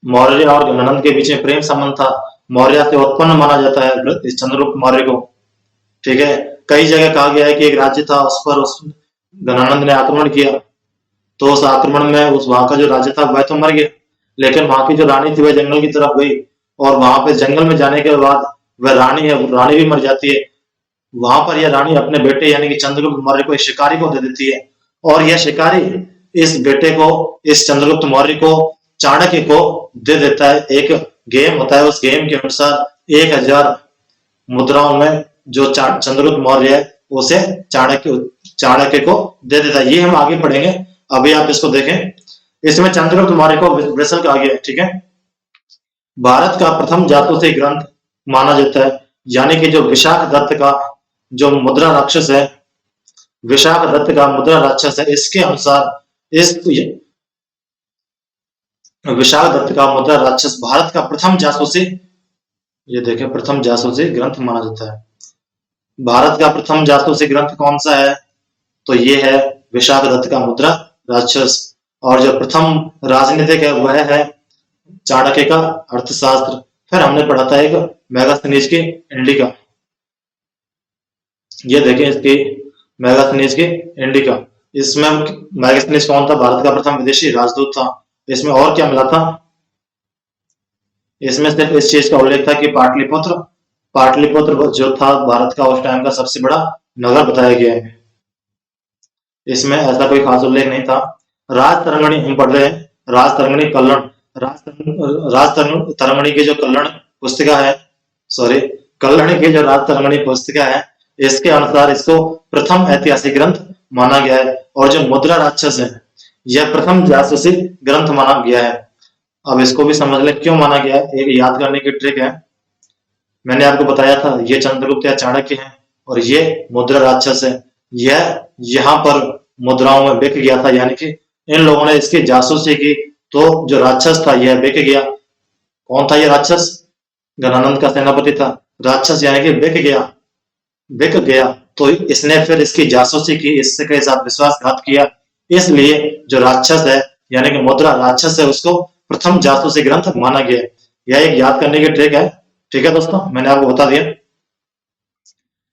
मौर्य और गणानंद के बीच में प्रेम संबंध था। मौर्य से उत्पन्न माना जाता है इस चंद्रगुप्त मौर्य को। ठीक है, कई जगह कहा गया है कि एक राज्य था, उस पर उस गणानंद ने आक्रमण किया, तो उस आक्रमण में उस वहां का जो राजा था वह तो मर गया, लेकिन वहां की जो रानी थी वह जंगल की तरफ गई, और वहां पे जंगल में जाने के बाद वह रानी है, रानी भी मर जाती है। वहां पर यह रानी अपने बेटे यानी कि चंद्रगुप्त मौर्य को एक शिकारी को दे देती है, और यह शिकारी इस बेटे को, इस चंद्रगुप्त मौर्य को, चाणक्य को दे देता है। एक गेम होता है, उस गेम के अनुसार 1000 मुद्राओं में जो चंद्रगुप्त मौर्य है उसे चाणक्य को दे देता है। ये हम आगे पढ़ेंगे, अभी आप इसको देखें। इसमें चंद्रगुप्त मौर्य को वृषल कहा गया। ठीक है, भारत का प्रथम जासूसी ग्रंथ माना जाता है, यानी कि जो विशाख दत्त का जो मुद्रा राक्षस है, विशाख दत्त का मुद्रा राक्षस है, इसके अनुसार इस विशाख दत्त का मुद्रा राक्षस भारत का प्रथम जासूसी, ये देखें, प्रथम जासूसी ग्रंथ माना जाता है। भारत का प्रथम जासूसी ग्रंथ कौन सा है? तो ये है विशाख दत्त का मुद्रा राक्षस। और जो प्रथम राजनीतिक है वह है चाणक्य का अर्थशास्त्र। फिर हमने पढ़ा था एक मेगास्थनीज की इंडिका, ये देखें इसकी मेगास्थनीज की इंडिका। इसमें मेगास्थनीज कौन था? भारत का प्रथम विदेशी राजदूत था। इसमें और क्या मिला था? इसमें सिर्फ इस चीज का उल्लेख था कि पाटलिपुत्र, पाटलिपुत्र जो था भारत का उस टाइम का सबसे बड़ा नगर बताया गया है। इसमें ऐसा कोई खास उल्लेख नहीं था। राज तरंगणी हम पढ़ रहे हैं, राज तरंगणी कल्लण, राज तरंगणी की जो कल्लण पुस्तिका है, सॉरी कल्लण की जो राज तरंगणी पुस्तिका है, इसके अनुसार इसको प्रथम ऐतिहासिक ग्रंथ माना गया है। और जो मुद्रा राक्षस है यह प्रथम जासूसी ग्रंथ माना गया है। अब इसको भी समझ ले क्यों माना गया है, एक याद करने की ट्रिक है। मैंने आपको बताया था ये चंद्रगुप्त या चाणक्य है और ये मुद्रा राक्षस है। यह यहाँ पर मुद्राओं में बिक गया था, यानी कि इन लोगों ने इसकी जासूसी की, तो जो राक्षस था यह बिक गया। कौन था ये राक्षस? गणानंद का सेनापति था। राक्षस यानी कि बिक गया, बिक गया। तो इसने फिर इसकी जासूसी की, इसके साथ विश्वासघात किया, इसलिए जो राक्षस है यानी कि मुद्रा राक्षस है उसको प्रथम जासूसी ग्रंथ माना गया है। यह एक याद करने की ट्रिक है। ठीक है दोस्तों, मैंने आपको बता दिया।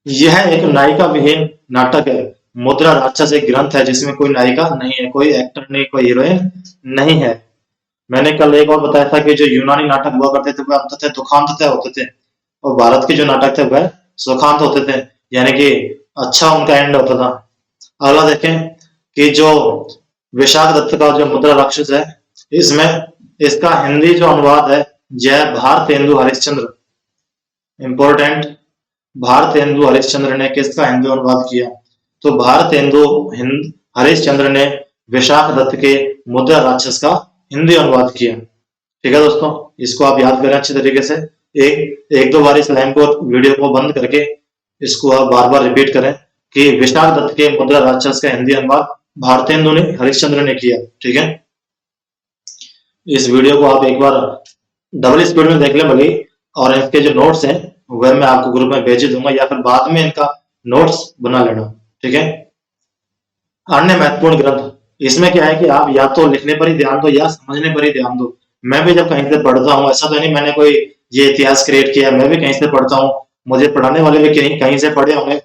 यह एक नायिका विहीन नाटक है। मुद्रा राक्षस एक ग्रंथ है जिसमें कोई नायिका नहीं है, कोई एक्टर नहीं, कोई हीरोइन नहीं है। मैंने कल एक और बताया था कि जो यूनानी नाटक हुआ करते थे वह होते थे दुखांत होते थे, और भारत के जो नाटक थे वह सुखांत होते थे, यानी कि अच्छा उनका एंड होता था। अगला देखें कि जो विशाख दत्त का जो मुद्रा राक्षस है, इसमें इसका हिंदी जो अनुवाद है जय भारतेंदु हरिश्चंद्र, इंपॉर्टेंट, भारतेंदु हरिश्चंद्र ने किसका हिंदी अनुवाद किया? तो भारतेंदु हरिश्चंद्र ने विशाख दत्त के मुद्रा राक्षस का हिंदी अनुवाद किया। ठीक है दोस्तों, इसको आप याद करें अच्छे तरीके से। एक दो बार इस लाइन को, वीडियो को बंद करके इसको आप बार बार रिपीट करें कि विशाख दत्त के मुद्रा राक्षस का हिंदी अनुवाद भारतेंदु ने हरिश्चंद्र ने किया। ठीक है, इस वीडियो को आप एक बार डबल स्पीड में देख लें भले, और इसके जो नोट्स हैं वह मैं आपको ग्रुप में भेज दूंगा, या फिर बाद में इनका नोट्स बना लेना। ठीक है, अन्य महत्वपूर्ण ग्रंथ, इसमें क्या है कि आप या तो लिखने पर ही ध्यान दो या समझने पर ही ध्यान दो। मैं भी जब कहीं से पढ़ता हूँ, ऐसा तो नहीं मैंने कोई ये इतिहास क्रिएट किया, मैं भी कहीं से पढ़ता हूँ, मुझे पढ़ाने वाले भी कहीं से पढ़े होंगे।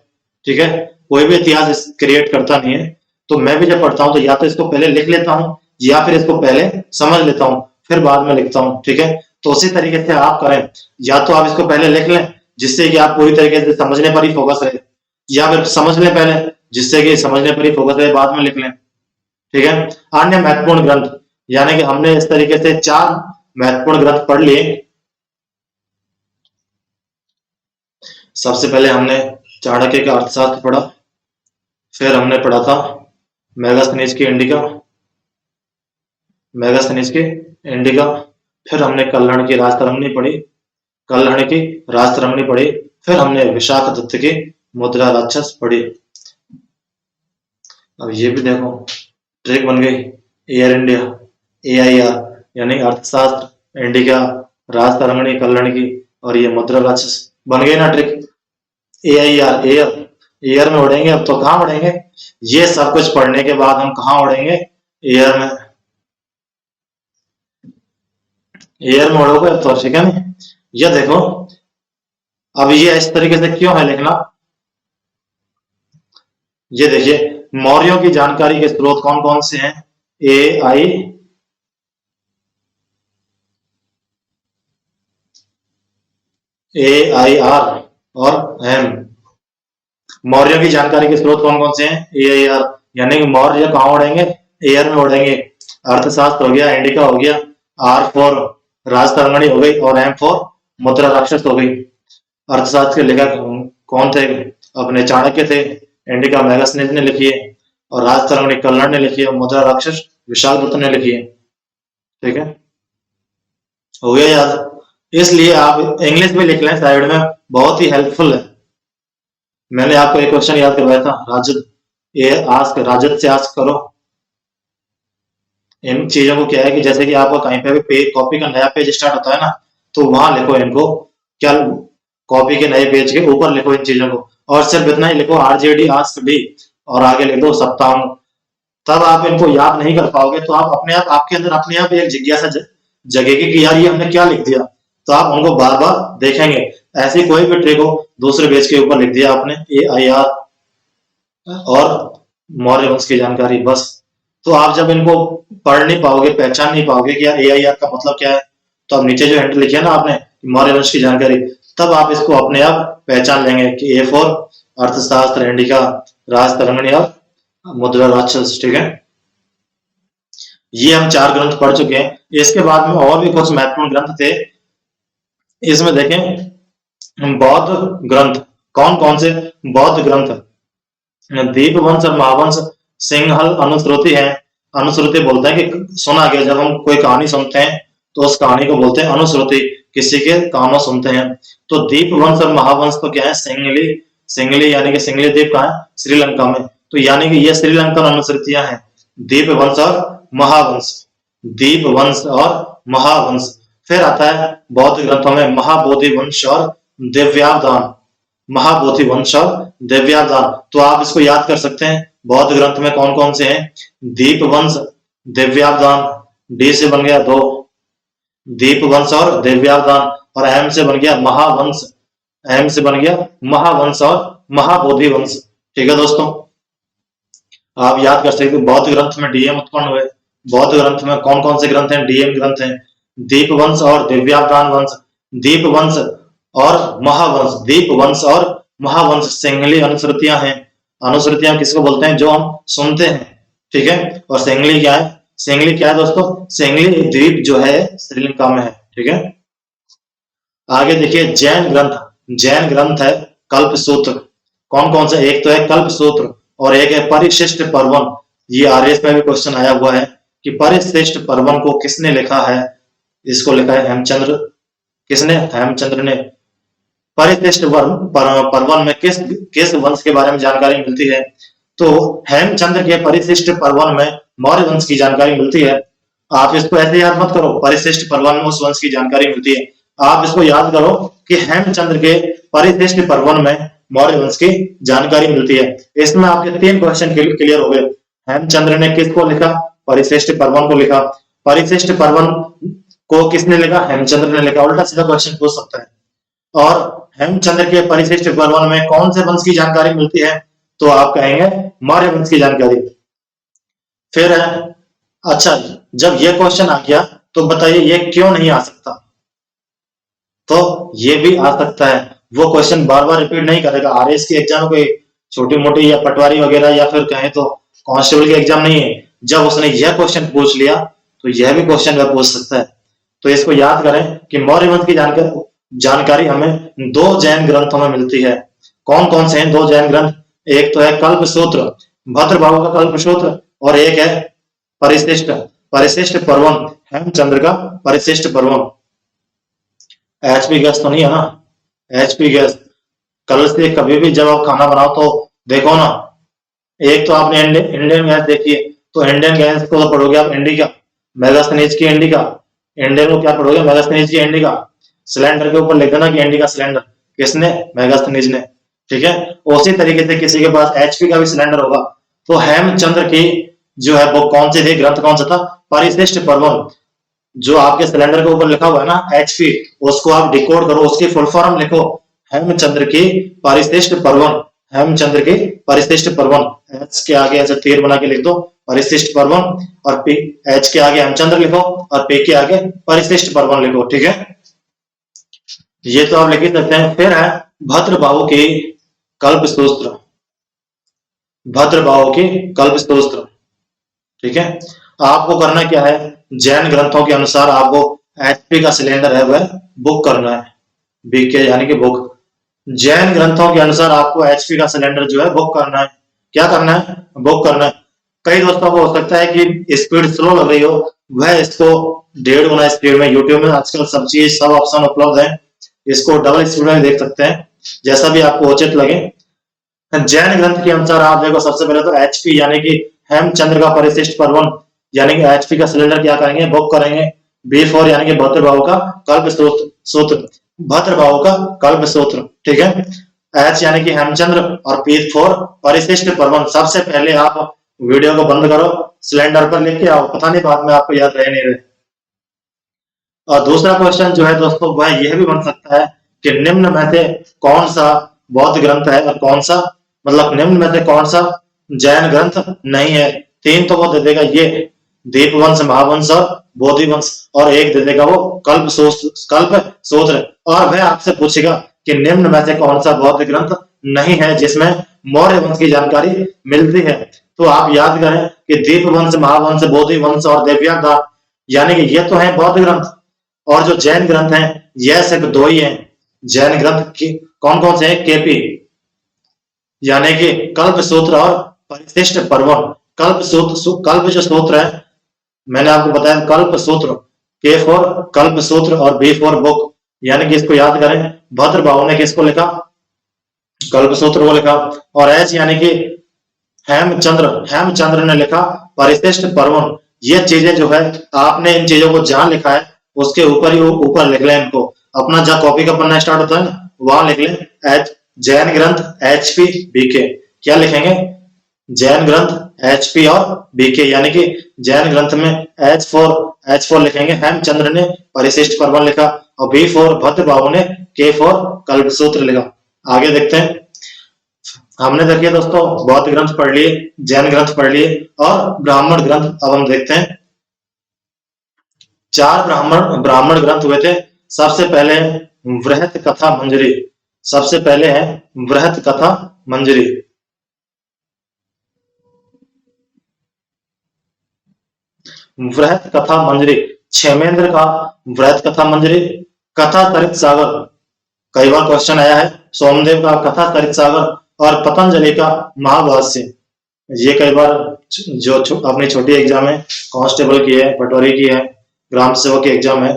ठीक है, कोई भी इतिहास क्रिएट करता नहीं है। तो मैं भी जब पढ़ता हूँ तो या तो इसको पहले लिख लेता हूँ या फिर इसको पहले समझ लेता हूँ, फिर बाद में लिखता हूँ। ठीक है, तो उसी तरीके से आप करें, या तो आप इसको पहले लिख लें जिससे कि आप पूरी तरीके से समझने पर ही फोकस रहे, या फिर समझ लें पहले जिससे कि समझने पर ही फोकस रहे, बाद में लिख लें। ठीक है, अन्य महत्वपूर्ण ग्रंथ, यानी कि हमने इस तरीके से 4 महत्वपूर्ण ग्रंथ पढ़ लिए। सबसे पहले हमने चाणक्य का अर्थशास्त्र पढ़ा, फिर हमने पढ़ा था मेगास्थनीज की इंडिका, फिर हमने कल्याण की राजतरंगिणी पढ़ी, फिर हमने विशाख दत्त की मुद्रा राक्षस पढ़ी। अब ये भी देखो ट्रिक बन गई, एयर इंडिया, AIR यानी अर्थशास्त्र, इंडिका, राजतरंगिणी, कल्याण की, और ये मुद्रा राक्षस बन गई ना ट्रिक। AIR एयर में उड़ेंगे, अब तो कहाँ उड़ेंगे, ये सब कुछ पढ़ने के बाद हम कहाँ उड़ेंगे, एयर में उड़ोगे अब तो। ठीक है ना, ये देखो अब ये इस तरीके से क्यों है लिखना, ये देखिए मौर्यों की जानकारी के स्रोत कौन कौन से हैं, AIR और M। मौर्यों की जानकारी के स्रोत कौन कौन से हैं, AIR, यानी कि मौर्य कहाँ उड़ेंगे, एयर में उड़ेंगे। अर्थशास्त्र हो गया, इंडिका हो गया, R फॉर राजतरंगिणी हो गई, और M फॉर मुद्रा राक्षस हो गई। अर्थशास्त्र के लेखक कौन थे, अपने चाणक्य थे, इंडिका मेगास्थनीज ने लिखी है, और राजतरंगिणी कल्याण ने लिखी है, और मुद्रा राक्षस विशाख दत्त ने लिखी है। ठीक है, हो गया याद। इसलिए आप इंग्लिश में लिख लें साइड में, बहुत ही हेल्पफुल है। मैंने आपको एक क्वेश्चन याद करवाया था, राजद से आस्क करो। इन चीजों को क्या है कि जैसे कि आपका कहीं पे भी कॉपी का नया पेज स्टार्ट होता है ना, तो वहां लिखो इनको, क्या कॉपी के नए पेज के ऊपर लिखो इन चीजों को, और सिर्फ इतना ही लिखो RJD आस्क भी, और आगे लिख दो सप्तांग। तब आप इनको याद नहीं कर पाओगे, तो आप अपने आप, आपके अंदर अपने आप एक जिज्ञासा जगेगी कि यार ये हमने क्या लिख दिया, तो आप उनको बार बार देखेंगे। ऐसी कोई भी ट्रिक हो, दूसरे पेज के ऊपर लिख दिया आपने AIR और मौर्य वंश की जानकारी, बस। तो आप जब इनको पढ़ नहीं पाओगे, पहचान नहीं पाओगे कि यार AIR का मतलब क्या है, तो अब नीचे जो एंट्री लिखी है ना आपने, मौर्य वंश की जानकारी, तब आप इसको अपने आप पहचान लेंगे कि A फॉर अर्थशास्त्र, इंडिका, राजतरंगिणी और मुद्रा राक्षस। ठीक है, ये हम 4 ग्रंथ पढ़ चुके हैं। इसके बाद में और भी कुछ महत्वपूर्ण ग्रंथ थे। इसमें देखें बौद्ध ग्रंथ, कौन कौन से बौद्ध ग्रंथ, दीपवंश और महावंश सिंहल अनुश्रुति है। अनुश्रुति बोलते हैं कि सुना गया, जब हम कोई कहानी सुनते हैं तो उस कहानी को बोलते हैं अनुश्रुति, किसी के कानों सुनते हैं। तो दीपवंश और महावंश तो क्या है, सिंगली यानी कि सिंगली द्वीप कहाँ है, श्रीलंका में, तो यानी कि ये श्रीलंकन अनुश्रुतियां हैं, दीपवंश और महावंश, दीपवंश और महावंश। फिर आता है बौद्ध ग्रंथों में महाबोधि वंश और दिव्यावदान, महाबोधि वंश और दिव्यादान, तो आप इसको याद कर सकते हैं बौद्ध ग्रंथ में कौन कौन से हैं। दीपवंश, दिव्यादान, डी से बन गया 2, दीपवंश और दिव्यादान, और एम से बन गया महावंश, एम से बन गया महावंश और महाबोधि वंश। ठीक है दोस्तों, आप याद कर सकते हैं बौद्ध ग्रंथ में डीएम उत्पन्न हुए। बौद्ध ग्रंथ में कौन कौन से ग्रंथ हैं, डीएम ग्रंथ हैं, दीपवंश और दिव्यादान वंश, दीपवंश और महावंश। दीपवंश और महावंश सिंहली अनुश्रुतियां हैं। अनुश्रुतियां किसको बोलते हैं, जो हम सुनते हैं। ठीक है, और सिंहली क्या है, सिंहली क्या है दोस्तों, सिंहली द्वीप जो है श्रीलंका में है। ठीक है, आगे देखिए जैन ग्रंथ, जैन ग्रंथ है कल्पसूत्र। कौन कौन सा, एक तो है कल्पसूत्र और एक है परिशिष्ट पर्वन। ये आरएस में भी क्वेश्चन आया हुआ है कि परिशिष्ट पर्वन को किसने लिखा है, इसको लिखा है हेमचंद्र। किसने, हेमचंद्र ने। परिशिष्ट पर्वन में किस वंश के बारे में जानकारी मिलती है, तो हेमचंद्र के परिशिष्ट पर्वन में मौर्य वंश की जानकारी मिलती है। आप इसको ऐसे याद मत करो परिशिष्ट पर्वन में उस वंश की जानकारी मिलती है, आप इसको याद करो कि हेमचंद्र के परिशिष्ट पर्वन में मौर्य वंश की जानकारी मिलती है। इसमें आपके 3 क्वेश्चन क्लियर हो गए। हेमचंद्र ने किसको लिखा, परिशिष्ट पर्वन को लिखा। परिशिष्ट पर्वन को किसने लिखा, हेमचंद्र ने लिखा। उल्टा सीधा क्वेश्चन पूछ सकता है। और हेमचंद्र के परिशिष्ट पर्वन में कौन से वंश की जानकारी मिलती है, तो आप कहेंगे मौर्य वंश की जानकारी। फिर अच्छा, जब ये क्वेश्चन आ गया तो बताइए ये क्यों नहीं आ सकता, तो ये भी आ सकता है। वो क्वेश्चन बार बार रिपीट नहीं करेगा। आरएस की एग्जाम कोई छोटी मोटी या पटवारी वगैरह या फिर कहें तो कांस्टेबल की एग्जाम नहीं है। जब उसने यह क्वेश्चन पूछ लिया तो यह भी क्वेश्चन वह पूछ सकता है। तो इसको याद करें कि मौर्य वंश की जानकारी हमें 2 जैन ग्रंथों में मिलती है। कौन कौन से हैं 2 जैन ग्रंथ, एक तो है कल्पसूत्र, भद्रबाहु का कल्पसूत्र, और एक है परिशिष्ट पर्वन, हेमचंद्र का परिशिष्ट पर्वन। एचपी गैस तो नहीं है ना, एचपी गैस। कल से कभी भी जब आप खाना बनाओ तो देखो ना, एक तो आपने इंडियन गैस देखी है, तो इंडियन गैस को तो पढ़ोगे आप इंडिका, मेगास्थनीज की इंडिका। इंडियन को क्या पढ़ोगे, मेगास्थनीज की इंडिका। सिलेंडर के ऊपर लिख देना कि इंडिका सिलेंडर, किसने, मेगास्थनीज ने। ठीक है, उसी तरीके से किसी के पास एचपी का भी सिलेंडर होगा। तो हेमचंद्र की जो है वो कौन से थे, ग्रंथ कौन सा था, परिशिष्ट पर्वन। जो आपके सिलेंडर के ऊपर लिखा हुआ है ना एचपी, उसको आप डिकोड करो, उसकी फुल फॉर्म लिखो, हेमचंद्र की परिशिष्ट पर्वन, हेमचंद्र की परिशिष्ट पर्वन। एच के आगे ऐसे तीर बना के लिख दो परिशिष्ट पर्वन, और पी, एच के आगे हेमचंद्र लिखो और पी के आगे परिशिष्ट पर्वन लिखो। ठीक है, ये तो आप लिख ही सकते हैं। फिर है भद्रबाहु की कल्पसूत्र, भद्रबाहु की कल्पसूत्र। ठीक है, आपको करना क्या है, जैन ग्रंथों के अनुसार आपको एचपी का सिलेंडर है वह बुक करना है, बीके यानी कि बुक। जैन ग्रंथों के अनुसार आपको एचपी का सिलेंडर जो है बुक करना है। क्या करना है, बुक करना है। कई दोस्तों को हो सकता है कि स्पीड स्लो लग रही हो, वह इसको 1.5 गुना स्पीड में, यूट्यूब में आजकल सब चीज सब ऑप्शन उपलब्ध है, इसको डबल स्पीड में देख सकते हैं, जैसा भी आपको उचित लगे। जैन ग्रंथ के अनुसार आप देखो, सबसे पहले तो एचपी यानी कि हेमचंद्र का परिशिष्ट पर्वन यानी कि एचपी का सिलेंडर क्या करेंगे, बुक करेंगे। B4 यानी कि भद्रबाहु का कल्पसूत्र, भद्रबाहु का कल्पसूत्र। ठीक है, एच यानी कि हेमचंद्र और P4 परिशिष्ट पर्वन। सबसे पहले आप वीडियो को बंद करो, सिलेंडर पर लेके आओ, पता नहीं बाद में आपको याद रहे नहीं रहे। और दूसरा क्वेश्चन जो है दोस्तों वह यह भी बन सकता है कि निम्न में से कौन सा बौद्ध ग्रंथ है और कौन सा, मतलब निम्न में से कौन सा जैन ग्रंथ नहीं है। 3 तो वो दे देगा, ये दीपवंश, महावंश और बोधि वंश, और एक दे देगा वो कल्पसूत्र। और वह आपसे पूछेगा कि निम्न में से कौन सा बौद्ध ग्रंथ नहीं है जिसमें मौर्य वंश की जानकारी मिलती है। तो आप याद करें कि दीपवंश, महावंश, बोधि वंश और दिव्यादान यानी कि ये तो है बौद्ध ग्रंथ, और जो जैन ग्रंथ हैं यह सिर्फ 2 ही हैं। जैन ग्रंथ की कौन कौन से हैं, केपी यानी कि कल्पसूत्र और परिशिष्ट पर्वन। कल्प जो सूत्र है, मैंने आपको बताया कल्पसूत्र, K4 कल्पसूत्र और B4 बुक, यानी कि इसको याद करें, भद्रबाहु ने किसको लिखा, कल्पसूत्र को लिखा। और एच यानी कि हेमचंद्र ने लिखा परिशिष्ट पर्वन। ये चीजें जो है आपने इन चीजों को जहां लिखा है उसके ऊपर ही ऊपर लिख लें, इनको अपना जहां कॉपी का पन्ना स्टार्ट होता है ना वहां लिख लें जैन ग्रंथ HP BK, क्या लिखेंगे? जैन ग्रंथ HP और BK, यानी कि जैन ग्रंथ में H4 लिखेंगे, हेमचंद्र ने परिशिष्ट पर्वन लिखा, और B4 भद्रबाहु ने K4 कल्पसूत्र लिखा। आगे देखते हैं। हमने देखिए दोस्तों बौद्ध ग्रंथ पढ़ लिए, जैन ग्रंथ पढ़ लिए और ब्राह्मण ग्रंथ। अब हम देखते हैं। 4 ब्राह्मण ग्रंथ हुए थे। सबसे पहले वृहत कथा मंजरी, सबसे पहले है वृहत कथा मंजरी। वृहत कथा मंजरी, क्षेमेंद्र का वृहत कथा मंजरी। कथा सरित सागर, कई बार क्वेश्चन आया है। सोमदेव का कथा सरित सागर और पतंजलि का महाभाष्य, ये कई बार जो अपनी छोटी एग्जाम है, कांस्टेबल की है, पटवारी की है, ग्राम सेवक की एग्जाम है,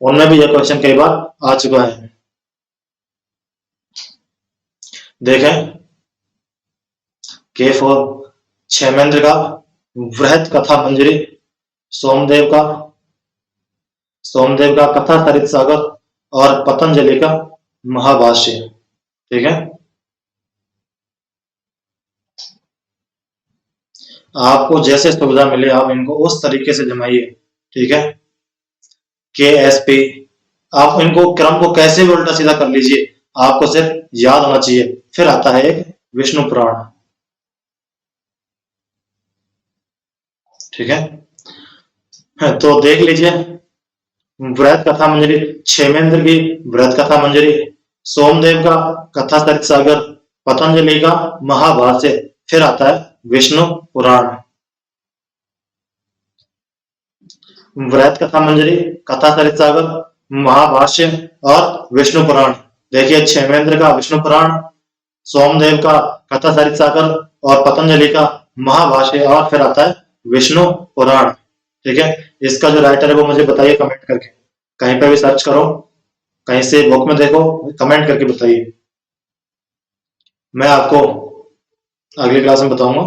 उनमें भी यह क्वेश्चन कई बार आ चुका है। देखें K4 क्षेमेंद्र का वृहत कथा मंजरी, सोमदेव का कथा सरित सागर और पतंजलि का महाभाष्य। ठीक है, आपको जैसे सुविधा मिले आप इनको उस तरीके से जमाइए। ठीक है, KSP, आप इनको क्रम को कैसे भी उल्टा सीधा कर लीजिए, आपको सिर्फ याद होना चाहिए। फिर आता है एक विष्णु पुराण। ठीक है, तो देख लीजिए वृहत कथा मंजरी, क्षेमेंद्र की वृहत कथा मंजरी, सोमदेव का कथा सरित सागर, पतंजलि का महाभाष्य, फिर आता है विष्णु पुराण। वृहत कथा मंजरी, कथा सरित सागर, महाभाष्य और विष्णु पुराण। देखिए क्षेमेंद्र का विष्णु पुराण, सोमदेव का कथा सरित सागर और पतंजलि का महाभाष्य, और फिर आता है विष्णु पुराण। ठीक है, इसका जो राइटर है वो मुझे बताइए कमेंट करके, कहीं पर भी सर्च करो, कहीं से बुक में देखो, कमेंट करके बताइए, मैं आपको अगली क्लास में बताऊंगा।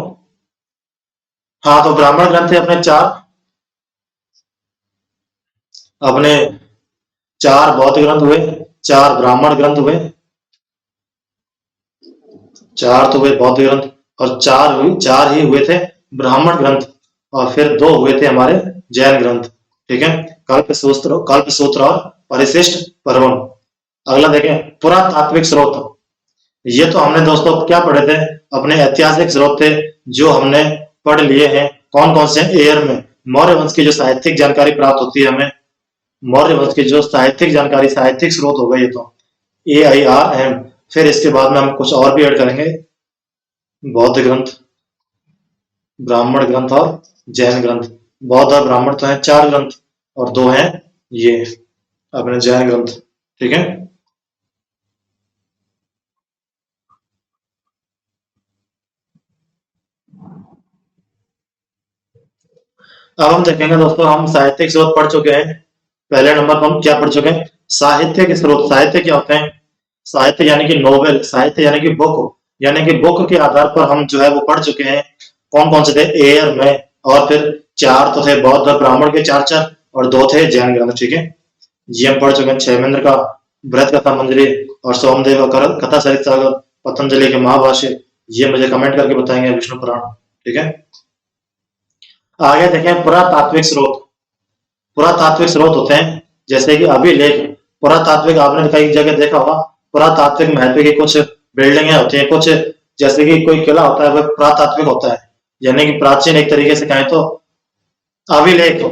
हाँ, तो ब्राह्मण ग्रंथ है अपने चार बौद्ध ग्रंथ हुए, 4 ब्राह्मण ग्रंथ हुए, 4 तो हुए बौद्ध ग्रंथ और 4 ही हुए थे ब्राह्मण ग्रंथ, और फिर 2 हुए थे हमारे जैन ग्रंथ। ठीक है, कल्पसूत्र और परिशिष्ट पर्वन। अगला देखें पुरातात्विक स्रोत। ये तो हमने दोस्तों क्या पढ़े थे, अपने ऐतिहासिक स्रोत थे जो हमने पढ़ लिए हैं। कौन कौन से? एयर में मौर्य वंश की जो साहित्यिक जानकारी प्राप्त होती है हमें, मौर्य वंश की जो साहित्यिक जानकारी, साहित्यिक स्रोत हो गए ये तो AIRM। फिर इसके बाद में हम कुछ और भी ऐड करेंगे, बौद्ध ग्रंथ, ब्राह्मण ग्रंथ और जैन ग्रंथ। बौद्ध और ब्राह्मण तो है 4 ग्रंथ और 2 हैं ये अपने जैन ग्रंथ। ठीक है, अब हम देखेंगे दोस्तों, हम साहित्यिक स्रोत पढ़ चुके हैं। पहले नंबर पर हम क्या पढ़ चुके हैं? साहित्य के स्रोत। साहित्य क्या होते हैं? साहित्य यानी कि नोवेल, साहित्य यानी कि बुक, यानी कि बुक के आधार पर हम जो है वो पढ़ चुके हैं। कौन कौन से थे? एयर में, और फिर 4 तो थे बौद्ध और ब्राह्मण के 4 और 2 थे जैन ग्रंथ। ठीक है, ये हम पढ़ चुके हैं। क्षेमेंद्र का वृहत कथा मंजरी और सोमदेव का कथा सरित सागर, पतंजलि के महाभाष्य, ये मुझे कमेंट करके बताएंगे विष्णु पुराण। ठीक है, आगे देखें पुरातात्विक स्रोत। पुरातात्विक स्रोत होते हैं जैसे कि अभिलेख। पुरातात्विक आपने कई जगह देखा होगा, पुरातात्विक महत्व की कुछ बिल्डिंगें होती हैं, कुछ जैसे कि कोई किला होता है वह पुरातात्विक होता है, यानी कि प्राचीन। एक तरीके से कहें तो अभिलेख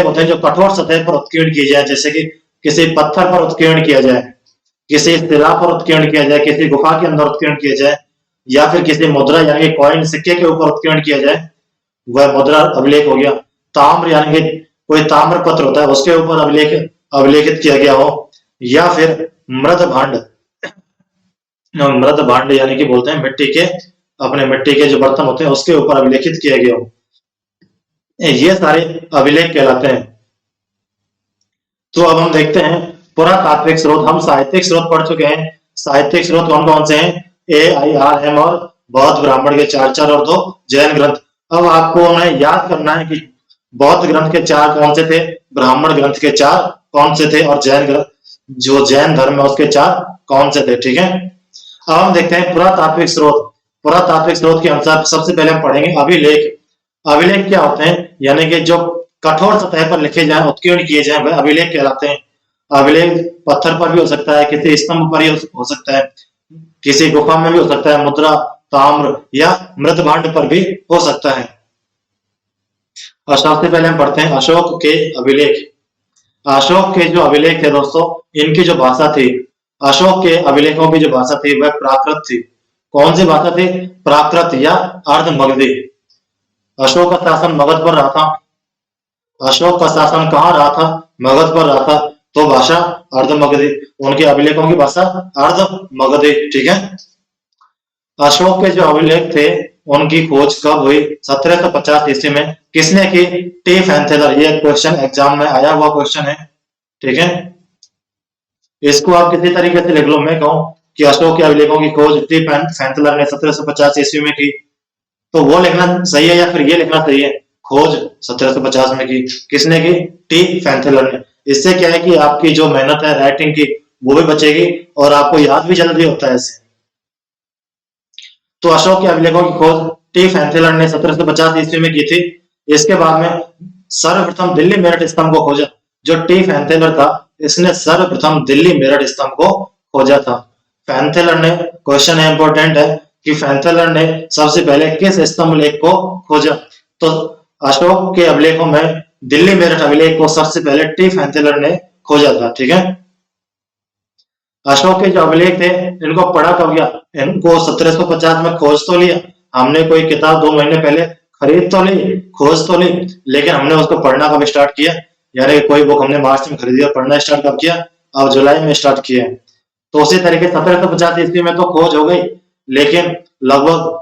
होते हैं जो कठोर सतह पर उत्कीर्ण किए जाए, जैसे कि किसी पत्थर पर उत्कीर्ण किया जाए, किसी शिला पर उत्कीर्ण किया जाए, किसी गुफा के अंदर उत्कीर्ण किया जाए, या फिर किसी मुद्रा यानी कि कॉइन सिक्के के ऊपर उत्कीर्ण किया जाए, वह मुद्रा अभिलेख हो गया। ताम्र यानी कि कोई ताम्र पत्र होता है उसके ऊपर अभिलेखित किया गया हो, या फिर मृद भांड यानी कि बोलते हैं मिट्टी के जो बर्तन होते हैं उसके ऊपर अभिलेखित किया गया हो, ये सारे अभिलेख कहलाते हैं। तो अब हम देखते हैं पुरातात्विक स्रोत। हम साहित्यिक स्रोत पढ़ चुके हैं। साहित्यिक स्रोत कौन कौन से हैं? AIRM और बौद्ध ब्राह्मण के 4 और 2 जैन ग्रंथ। अब आपको हमें याद करना है कि बौद्ध ग्रंथ के 4 कौन से थे, ब्राह्मण ग्रंथ के 4 कौन से थे, और जैन ग्रंथ जो जैन धर्म है उसके 4 कौन से थे। ठीक है, अब हम देखते हैं पुरातात्विक स्रोत। पुरातात्विक स्रोत के अनुसार सबसे पहले हम पढ़ेंगे अभिलेख। अभिलेख क्या होते हैं, यानी कि जो कठोर सतह पर लिखे जाए, उत्कीर्ण किए जाए, वह अभिलेख कहलाते हैं। अभिलेख पत्थर पर भी हो सकता है, किसी स्तंभ पर ही हो सकता है, किसी गुफा में भी हो सकता है, मुद्रा, ताम्र या मृत भांड पर भी हो सकता है। और सबसे पहले हम पढ़ते हैं अशोक के अभिलेख। अशोक के जो अभिलेख थे दोस्तों, इनकी जो भाषा थी, अशोक के अभिलेखों की जो भाषा थी वह प्राकृत थी। कौन सी भाषा थी? प्राकृत या अर्ध मगधी। अशोक का शासन मगध पर रहा था। अशोक का शासन कहाँ रहा था? मगध पर रहा था। तो भाषा अर्ध मगधी, उनके अभिलेखों की भाषा अर्ध मगधी। ठीक है। अशोक के जो अभिलेख थे उनकी खोज कब हुई? 1750 ईस्वी में। किसने की? टी फैंथेलर। ये क्वेश्चन एग्जाम में आया हुआ क्वेश्चन है। ठीक है। इसको आप किसी तरीके से लिख लो। मैं कहूं कि अशोक के अभिलेखों की खोज टी फैंथेलर ने 1750 ईस्वी में की, तो वो लिखना सही है या फिर ये लिखना सही है? खोज 1750 में की। किसने की? टी फैंथेलर ने। इससे क्या है कि आपकी जो मेहनत है राइटिंग की वो भी बचेगी और आपको याद भी जल्दी होता है इससे। तो अशोक के अभिलेखों की खोज टी फैंथेलर ने 1750 ईस्वी में की थी। इसके बाद में सर्वप्रथम दिल्ली मेरठ स्तंभ को खोजा। जो टी फैंथेलर था, इसने सर्वप्रथम दिल्ली मेरठ स्तंभ को खोजा था। फैंथेलर ने, क्वेश्चन है इंपॉर्टेंट है कि फैंथेलर ने सबसे पहले किस स्तंभ लेख को खोजा? तो अशोक के अभिलेखों में दिल्ली मेरठ अभिलेख को सबसे पहले टी फैंथेलर ने खोजा था। ठीक है। अशोक के जो अभिलेख थे इनको पढ़ा कब गया? इनको 1750 में खोज तो लिया हमने, कोई किताब 2 महीने पहले खरीद तो ली, खोज तो ली, लेकिन हमने उसको पढ़ना कब स्टार्ट किया? यानी कोई बुक हमने मार्च में खरीदी और पढ़ना स्टार्ट कब किया? अब जुलाई में स्टार्ट किया। तो उसी तरीके 1750 ईस्वी में तो खोज हो गई, लेकिन लगभग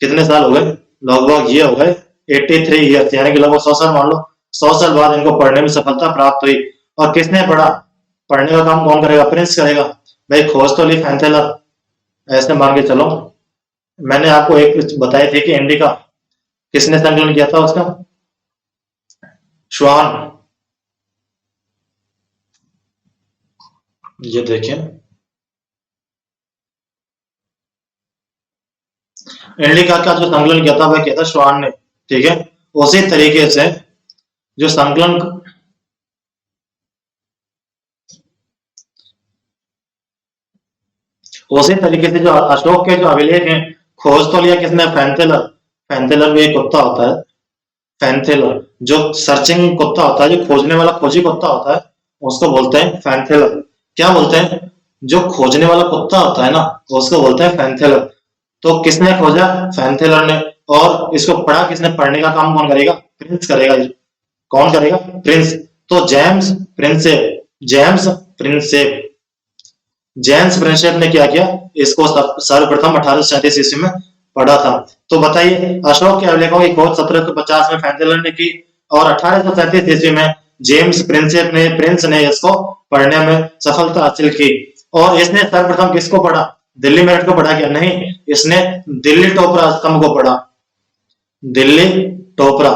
कितने साल हो गए? लगभग ये हो गए 83 ईयर्स, यानी कि लगभग 100 साल मान लो। 100 साल बाद इनको पढ़ने में सफलता प्राप्त हुई। और किसने पढ़ा? पढ़ने का काम कौन करेगा? प्रिंस करेगा। भाई खोज तो ली फैंथेलर, ऐसे मान के चलो। मैंने आपको एक बताई थी कि इंडिका किसने संकलन किया था उसका? श्वान। ये देखिए, इंडिका का जो संकलन किया था वह किया था श्वान ने। ठीक है। उसी तरीके से जो संकलन, उसी तरीके से जो अशोक के जो अभिलेख हैं, खोज तो लिया किसने? फैंथेलर। फैंथेलर भी एक कुत्ता होता है, फैंथेलर। जो सर्चिंग कुत्ता होता है, जो खोजने वाला खोजी कुत्ता होता है, उसको बोलते हैं फैंथेलर। क्या बोलते हैं? जो खोजने वाला कुत्ता होता है ना, उसको बोलते हैं फैंथेलर। तो किसने खोजा? फैंथेलर ने। और इसको पढ़ा किसने? पढ़ने का काम कौन करेगा? प्रिंस करेगा। कौन करेगा? प्रिंस। तो James Prinsep, James Prinsep, James Prinsep ने क्या किया? इसको सर्वप्रथम 1837 ईस्वी में पढ़ा था। तो बताइए, अशोक के अभिलेखों की खोज 1750 में फैंथेलर ने की और 1837 ईस्वी में जेम्स प्रिंस ने इसको पढ़ने में सफलता हासिल की। और इसने सर्वप्रथम किसको पढ़ा? दिल्ली मेरठ को पढ़ा क्या? नहीं, इसने दिल्ली टोपरा स्तंभ को पढ़ा। दिल्ली टोपरा,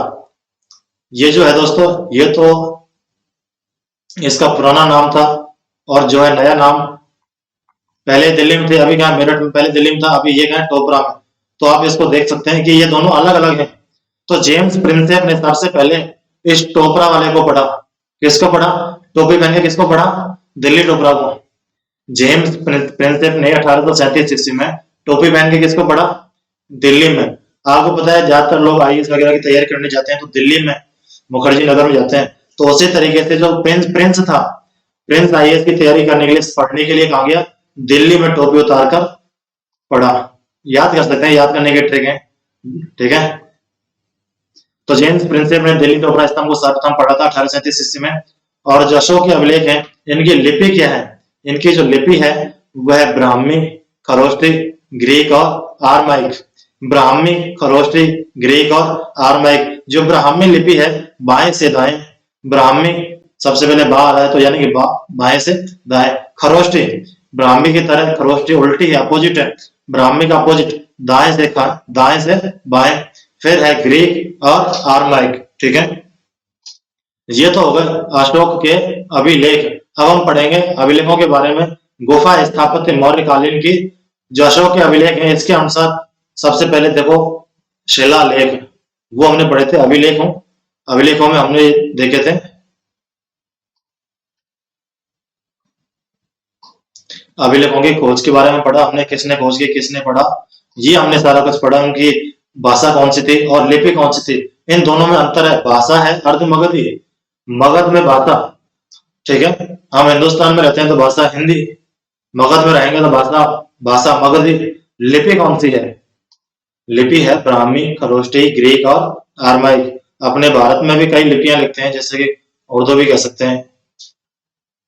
ये जो है दोस्तों, ये तो इसका पुराना नाम था और जो है नया नाम, पहले दिल्ली में थे, अभी कहा मेरठ में, पहले दिल्ली में था, अभी ये कहा टोपरा में। तो आप इसको देख सकते हैं कि ये दोनों अलग अलग हैं। तो जेम्स प्रिंसेप ने सबसे पहले इस टोपरा वाले को पढ़ा। किसको पढ़ा? टोपी पहन के किसको पढ़ा? दिल्ली टोपरा को। जेम्स प्रिंसेप ने 1837 ईस्वी में टोपी पहन के किसको पढ़ा? दिल्ली में। आपको पता है ज्यादातर लोग आईएएस वगैरह की तैयारी करने जाते हैं तो दिल्ली में, मुखर्जी नगर में जाते हैं। तो उसी तरीके से जो प्रिंस था, प्रिंस आईएएस की तैयारी करने के लिए, पढ़ने के लिए कहा गया? दिल्ली में टोपी उतार कर पढ़ा। याद कर सकते हैं, याद करने के ट्रिक है। ठीक है। तो जेम्स प्रिंसेप ने दिल्ली टोपरा स्तंभ को सर्वप्रथम पढ़ा था 1837 ईस्वी में। और जो अशोक के अभिलेख हैं, इनकी लिपि क्या है? इनकी जो लिपि है वह ब्राह्मी, खरोष्टी, ग्रीक और आरमाइक। ब्राह्मी, खरोष्टी, ग्रीक और आरमाइक। जो ब्राह्मी लिपि है बाएं से दाएं, ब्राह्मी सबसे पहले बा आ रहा है तो यानी कि बाएं से दाएं। खरोष्टी, ब्राह्मी की तरह खरोष्टी उल्टी है, अपोजिट है। ब्राह्मी का अपोजिट दाएं से बाएं। फिर है ग्रीक और आरमाइक। ठीक है। ये तो हो गए अशोक के अभिलेख। अब हम पढ़ेंगे अभिलेखों के बारे में। गुफा स्थापत्य मौर्य कालीन की जो अशोक के अभिलेख हैं इसके अनुसार सबसे पहले देखो शिलालेख वो हमने पढ़े थे, अभिलेखों में हमने देखे थे अभिलेखों की खोज के बारे में पढ़ा हमने, किसने खोज की किसने पढ़ा, ये हमने सारा कुछ पढ़ा। उनकी भाषा कौन सी थी और लिपि कौन सी थी, इन दोनों में अंतर है। भाषा है अर्ध मगधी, मगध में भाषा, ठीक है। हम हिंदुस्तान में रहते हैं तो भाषा हिंदी, मगध में रहेंगे तो भाषा भाषा मगधी। लिपि कौन सी है, लिपि है ब्राह्मी, खरोष्टी, ग्रीक और आरमाइक। अपने भारत में भी कई लिपियां लिखते हैं, जैसे कि उर्दू भी कह सकते हैं।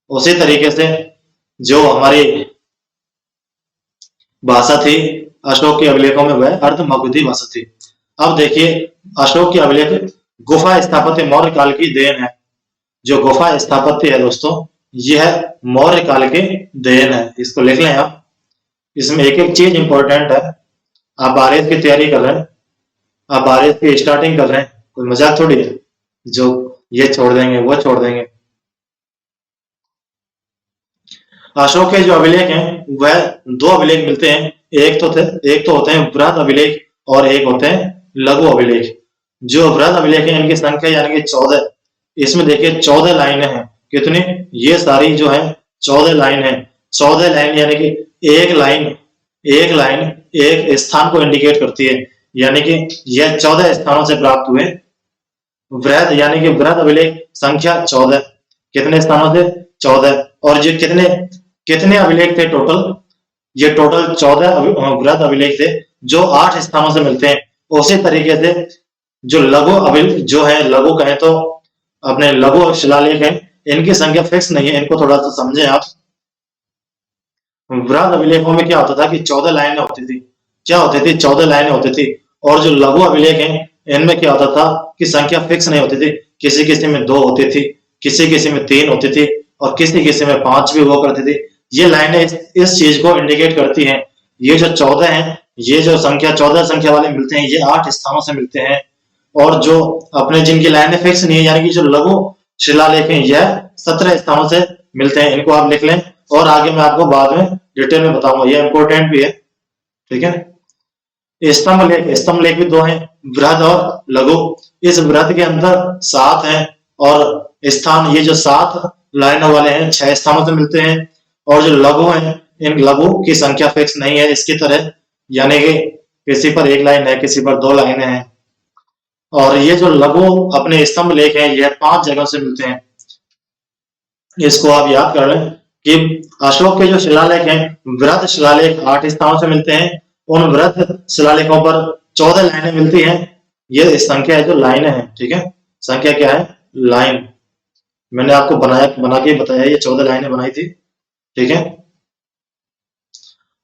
उसी तरीके से जो हमारी भाषा थी अशोक के अभिलेखों में वह अर्ध मगधी भाषा थी। अब देखिए अशोक के अभिलेख गुफा स्थापत्य मौर्य काल की देन है। जो गुफा स्थापत्य है दोस्तों यह मौर्य काल के देन है, इसको लिख लें आप। इसमें एक एक चीज इंपॉर्टेंट है। आप आरएस की तैयारी कर रहे हैं, आप आरएस की स्टार्टिंग कर रहे हैं, कोई मजाक थोड़ी है जो ये छोड़ देंगे वो छोड़ देंगे। अशोक के जो अभिलेख हैं वह दो अभिलेख मिलते हैं, एक तो होते हैं बृहद अभिलेख और एक होते हैं लघु अभिलेख। जो बृहद अभिलेख है इनकी संख्या यानी कि 14। इसमें देखिए 14 लाइनें हैं। कितनी, ये सारी जो है 14 लाइन है। 14 लाइन यानी कि एक लाइन एक स्थान को इंडिकेट करती है, यानी कि यह 14 स्थानों से प्राप्त हुए। बृहद यानी कि बृहद अभिलेख संख्या 14, कितने स्थानों से 14। और ये कितने कितने अभिलेख थे टोटल, ये टोटल 14 बृहद अभिलेख थे जो 8 स्थानों से मिलते हैं। उसी तरीके से जो लघु अभिलेख जो है, लघु कहें तो अपने लघु शिलालेख है, इनकी संख्या फिक्स नहीं है, इनको थोड़ा सा समझें आप। बृहद अभिलेखों में क्या होता था कि 14 लाइनें होती थी, 14 लाइनें होती थी। और जो लघु अभिलेख हैं इनमें क्या होता था कि संख्या फिक्स नहीं होती थी, किसी किसी में 2 होती थी, किसी किसी में 3 होती थी और किसी किसी में 5 भी हुआ करती थी। ये लाइनें इस चीज को इंडिकेट करती हैं। ये जो 14 हैं, ये जो संख्या 14 संख्या वाले मिलते हैं, ये 8 स्थानों से मिलते हैं। और जो अपने जिनकी लाइनें फिक्स नहीं है यानी कि जो लघु शिलालेख हैं, यह 17 स्थानों से मिलते हैं। इनको आप लिख लें और आगे मैं आपको बाद में डिटेल में बताऊंगा, यह इंपॉर्टेंट भी है, ठीक है। स्तंभ लेख भी 2 हैं, बृहद और लघु। इस बृहद के अंदर 7 हैं और स्थान ये जो 7 लाइनों वाले हैं 6 स्थानों से मिलते हैं। और जो लघु हैं इन लघु की संख्या फिक्स नहीं है इसकी तरह, यानी कि किसी पर 1 लाइन है, किसी पर 2 लाइनें हैं। और ये जो लघु अपने स्तंभ लेख हैं यह 5 जगह से मिलते हैं। इसको आप याद कर लें कि अशोक के जो शिलालेख हैं, बृहद शिलालेख 8 स्थानों से मिलते हैं। उन बृहद शिलालेखों पर 14 लाइनें मिलती हैं। ये संख्या है जो लाइनें हैं, ठीक है। संख्या क्या है, लाइन। मैंने आपको बना के बताया, ये 14 लाइनें बनाई थी, ठीक है।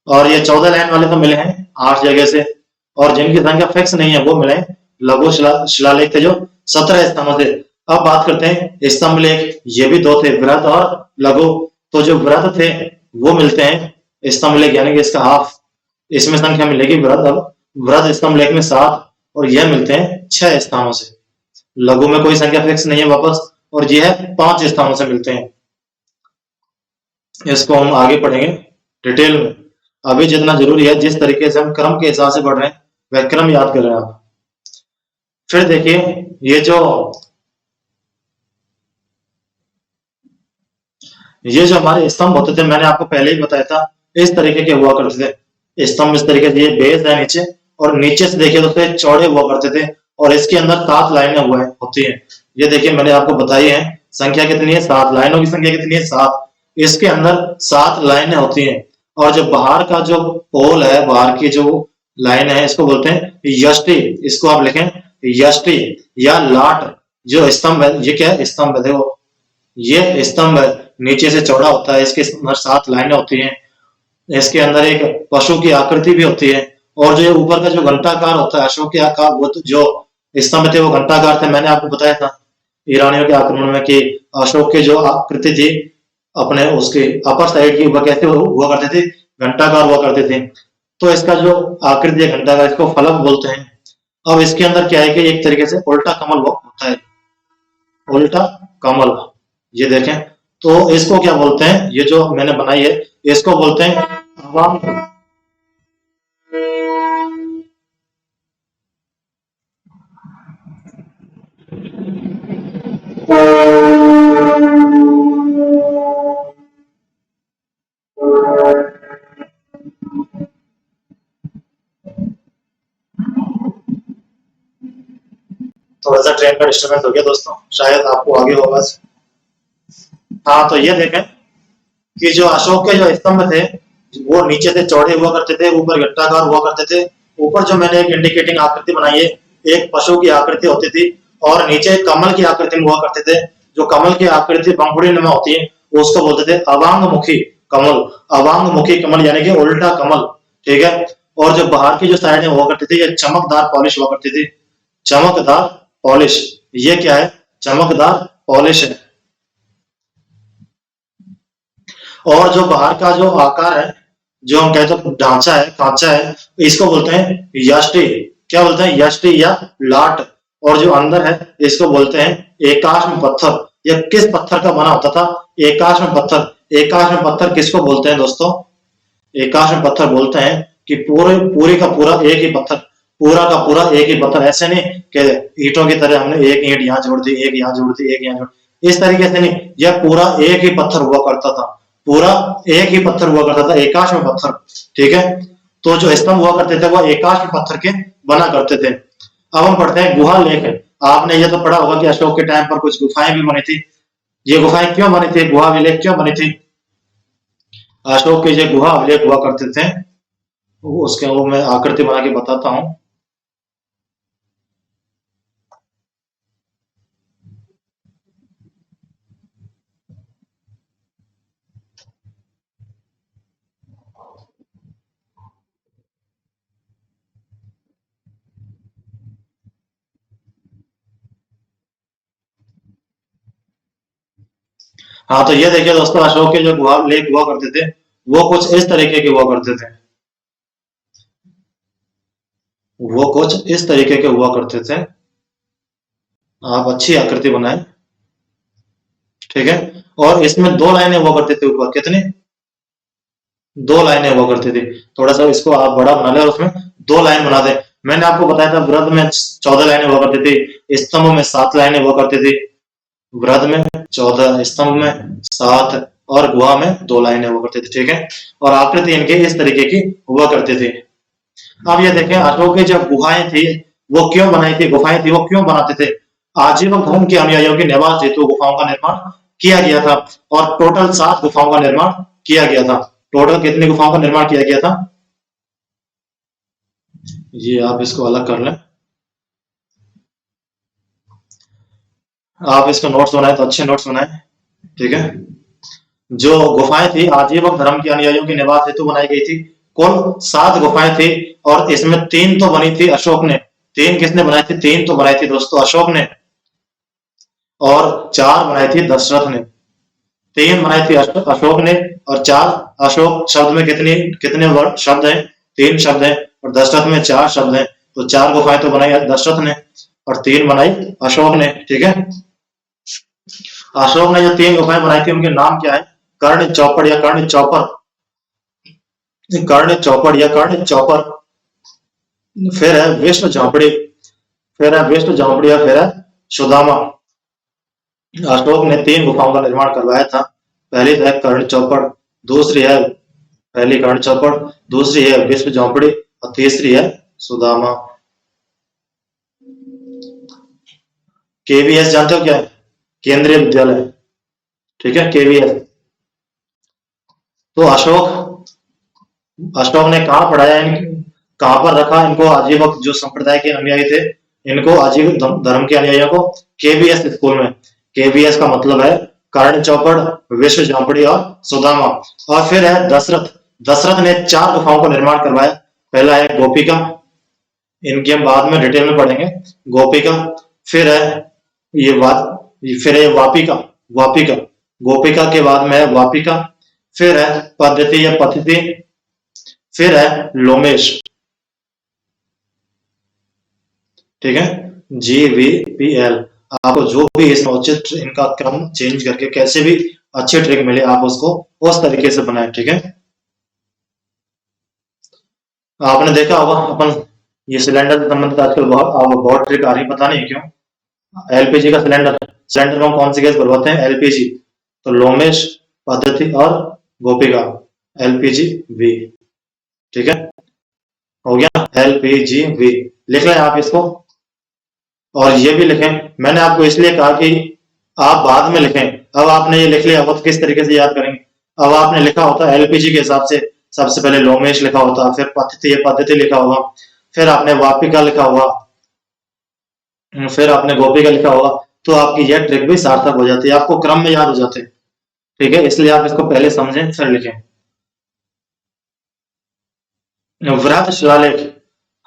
और ये 14 लाइन वाले तो मिले हैं 8 जगह से, और जिनकी संख्या फिक्स नहीं है वो मिले लघु शिलालेख थे जो 17 स्थानों से। अब बात करते हैं स्तंभ लेख, ये भी 2 थे, बृहद और लघु। तो जो बृहद थे वो मिलते हैं स्तंभ लेख यानी कि इसका हाफ, इसमें संख्या मिलेगी बृहद स्तंभ लेख में 7 और यह मिलते हैं 6 स्थानों से। लघु में कोई संख्या फिक्स नहीं है वापस, और यह 5 स्थानों से मिलते हैं। इसको हम आगे पढ़ेंगे डिटेल में। अभी जितना जरूरी है, जिस तरीके से हम क्रम के हिसाब से पढ़ रहे हैं वह क्रम याद कर रहे हैं आप। फिर देखिए ये जो हमारे स्तंभ होते थे, मैंने आपको पहले ही बताया था, इस तरीके के हुआ करते थे स्तंभ। इस तरीके से ये बेस है नीचे, और नीचे से देखिए तो फिर चौड़े हुआ करते थे, और इसके अंदर 7 लाइनें होती हैं। ये देखिए मैंने आपको बताई है, संख्या कितनी है, 7 लाइनों की संख्या कितनी है, 7। इसके अंदर 7 लाइनें होती हैं। और जो बाहर का जो पोल है, बाहर की जो लाइन है, इसको बोलते हैं यष्टि। इसको आप लिखें यष्टि या लाट। जो स्तंभ है ये क्या है, स्तंभ है, देखो ये स्तंभ है, नीचे से चौड़ा होता है, इसके अंदर 7 लाइनें होती हैं। इसके अंदर एक पशु की आकृति भी होती है। और जो ऊपर का जो घंटाकार होता है अशोक के आकार, वो तो जो स्तंभ थे वो घंटाकार थे। मैंने आपको बताया था ईरानियों के आक्रमण में कि अशोक की जो आकृति थी अपने उसके अपर साइड की, वह कैसे हुआ करते थे, घंटाकार हुआ करते थे। तो इसका जो आकृति है घंटाकार, इसको फलक बोलते हैं। अब इसके अंदर क्या है कि एक तरीके से उल्टा कमल होता है, उल्टा कमल, ये देखें। तो इसको क्या बोलते हैं, ये जो मैंने बनाई है इसको बोलते हैं अवाम। थोड़ा सा ट्रेन का डिस्टर्बेंस हो गया दोस्तों, शायद आपको आगे होगा। हाँ, तो ये देखें कि जो अशोक के जो स्तंभ थे वो नीचे से चौड़े हुआ करते थे, ऊपर घट्टाकार हुआ करते थे। ऊपर जो मैंने एक इंडिकेटिंग आकृति बनाई है, एक पशु की आकृति होती थी, और नीचे कमल की आकृति में हुआ करते थे। जो कमल की आकृति पंखुड़ी में होती है उसको बोलते थे अवांगमुखी कमल। अवांगमुखी कमल यानी कि उल्टा कमल, ठीक है। और जो बाहर की जो साइड हुआ करती थी ये चमकदार पॉलिश हुआ करती थी, चमकदार पॉलिश। ये क्या है? चमकदार पॉलिश है। और जो बाहर का जो आकार है, जो हम कहते हैं ढांचा है, खांचा है, इसको बोलते हैं यष्टि। क्या बोलते हैं? यष्टि या लाट। और जो अंदर है इसको बोलते हैं एकाश्म पत्थर। यह किस पत्थर का बना होता था? एकाश्म पत्थर। एकाश्म पत्थर किसको बोलते हैं दोस्तों? एकाश्म पत्थर बोलते हैं कि पूरे का पूरा एक ही पत्थर, पूरा का पूरा एक ही पत्थर। ऐसे नहीं कि ईंटों की तरह हमने एक ईंट यहाँ जोड़ दी, एक यहाँ जोड़ दी, एक यहाँ जोड़, इस तरीके से नहीं। यह पूरा एक ही पत्थर हुआ करता था, पूरा एक ही पत्थर हुआ करता था, एकाश्म पत्थर, ठीक है। तो जो स्तंभ हुआ करते थे वो एकाश्म पत्थर के बना करते थे। अब हम पढ़ते हैं गुहा लेख। आपने ये तो पढ़ा होगा कि अशोक के टाइम पर कुछ गुफाएं भी बनी थी। ये गुफाएं क्यों बनी थी? गुहा विलेख क्यों बनी थी? अशोक के जो गुहा अभिलेख हुआ करते थे वो मैं आकृति बना के बताता हूँ। हाँ, तो ये देखिए दोस्तों, अशोक के जो गुहा लेख हुआ करते थे वो कुछ इस तरीके के हुआ करते थे। वो कुछ इस तरीके के हुआ करते थे। आप अच्छी आकृति बनाए, ठीक है। और इसमें दो लाइनें हुआ करते थे ऊपर। कितनी? दो लाइनें हुआ करती थी। थोड़ा सा इसको आप बड़ा बना ले और उसमें दो लाइन बना दे। मैंने आपको बताया था वृद्ध में 14 लाइनें हुआ करती थी, स्तंभ में 7 लाइनें हुआ करती थी। वृद्ध में 14, स्तंभ में 7, और गुहा में 2 लाइनें हुआ करती थी, ठीक है। और आकृति इनके इस तरीके की हुआ करती थी। अब ये देखें, अशोक की जब गुहाएं थी वो क्यों बनाई थी? गुफाएं थी वो क्यों बनाते थे? आजीवन धर्म के अनुयायियों के निवास हेतु गुफाओं का निर्माण किया गया था। और टोटल 7 गुफाओं का निर्माण किया गया था। टोटल कितनी गुफाओं का निर्माण किया गया था? ये आप इसको अलग कर लें। आप इसको नोट्स बनाए तो अच्छे नोट्स बनाए, ठीक है। जो गुफाएं थी आजीवन धर्म के अनुयायियों के निवास हेतु बनाई गई थी। कुल 7 गुफाएं थी, और इसमें 3 तो बनी थी अशोक ने। 3 किसने बनाई थी? 3 तो बनाई थी दोस्तों अशोक ने, और 4 बनाई थी दशरथ ने। 3 बनाई थी अशोक ने, और 4 अशोक शब्द में कितनी कितने वर्ड शब्द हैं? 3 शब्द हैं। और दशरथ में 4 शब्द हैं। तो 4 गुफाएं तो बनाई दशरथ ने और 3 बनाई अशोक ने, ठीक है। अशोक ने जो 3 गुफाएं बनाई थी उनके नाम क्या है? कर्ण चौपड़ या कर्ण चौपर, कर्ण चौपड़ या कर्ण चौपर। फिर है विष्णु झांपड़ी, फिर है विष्णु झांपड़ी, या फिर है सुदामा। अशोक ने 3 गुफाओं का निर्माण करवाया था। पहली है कर्ण चौपड़, दूसरी है पहली कर्ण चौपड़, दूसरी है विष्णु झोंपड़ी, और तीसरी है सुदामा। केवीएस जानते हो क्या है? केंद्रीय विद्यालय, ठीक है, केवीएस। तो अशोक ने कहाँ पढ़ाया? कहाँ पर रखा इनको? आजीवन जो संप्रदाय के अनुयायी थे इनको, आजीवन धर्म के अनुयायियों को केवीएस स्कूल में। केवीएस का मतलब है कर्ण चौपड़, विश्व झांपड़ी और सुदामा। और फिर है दशरथ। दशरथ ने 4 गुफाओं का निर्माण करवाया। पहला है गोपिका, इनकी हम बाद में डिटेल में पढ़ेंगे। गोपिका, फिर है ये वा, फिर है वापिका, वापिका, गोपिका के बाद में है वापिका, फिर है पद्धति या पद्धति, फिर है लोमेश, ठीक है। GVPL। आपको जो भी इसमें उचित इनका क्रम चेंज करके कैसे भी अच्छी ट्रिक मिले आप उसको उस तरीके से बनाए, ठीक है। आपने देखा होगा अपन ये सिलेंडर से संबंधित आजकल बहुत ट्रिक आ रही, पता नहीं क्यों। एलपीजी का सिलेंडर, सिलेंडर में हम कौन सी गैस भरवाते हैं? एलपीजी। तो लोमेश, पद्धति और गोपिका, LPGV, ठीक है। हो गया LPGV। लिख लें आप इसको। और ये भी लिखें। मैंने आपको इसलिए कहा कि आप बाद में लिखें। अब आपने ये लिख लिया, अब किस तरीके से याद करेंगे? अब आपने लिखा होता एलपीजी के हिसाब से, सबसे पहले लोमेश लिखा होता, फिर पद्धति पद्धति लिखा होगा, फिर आपने वापिका लिखा होगा, फिर आपने गोपिका लिखा होगा, तो आपकी यह ट्रिक भी सार्थक हो जाती है, आपको क्रम में याद हो जाते हैं। ठीक है, इसलिए आप इसको पहले समझें फिर लिखें। वृहत शिलालेख,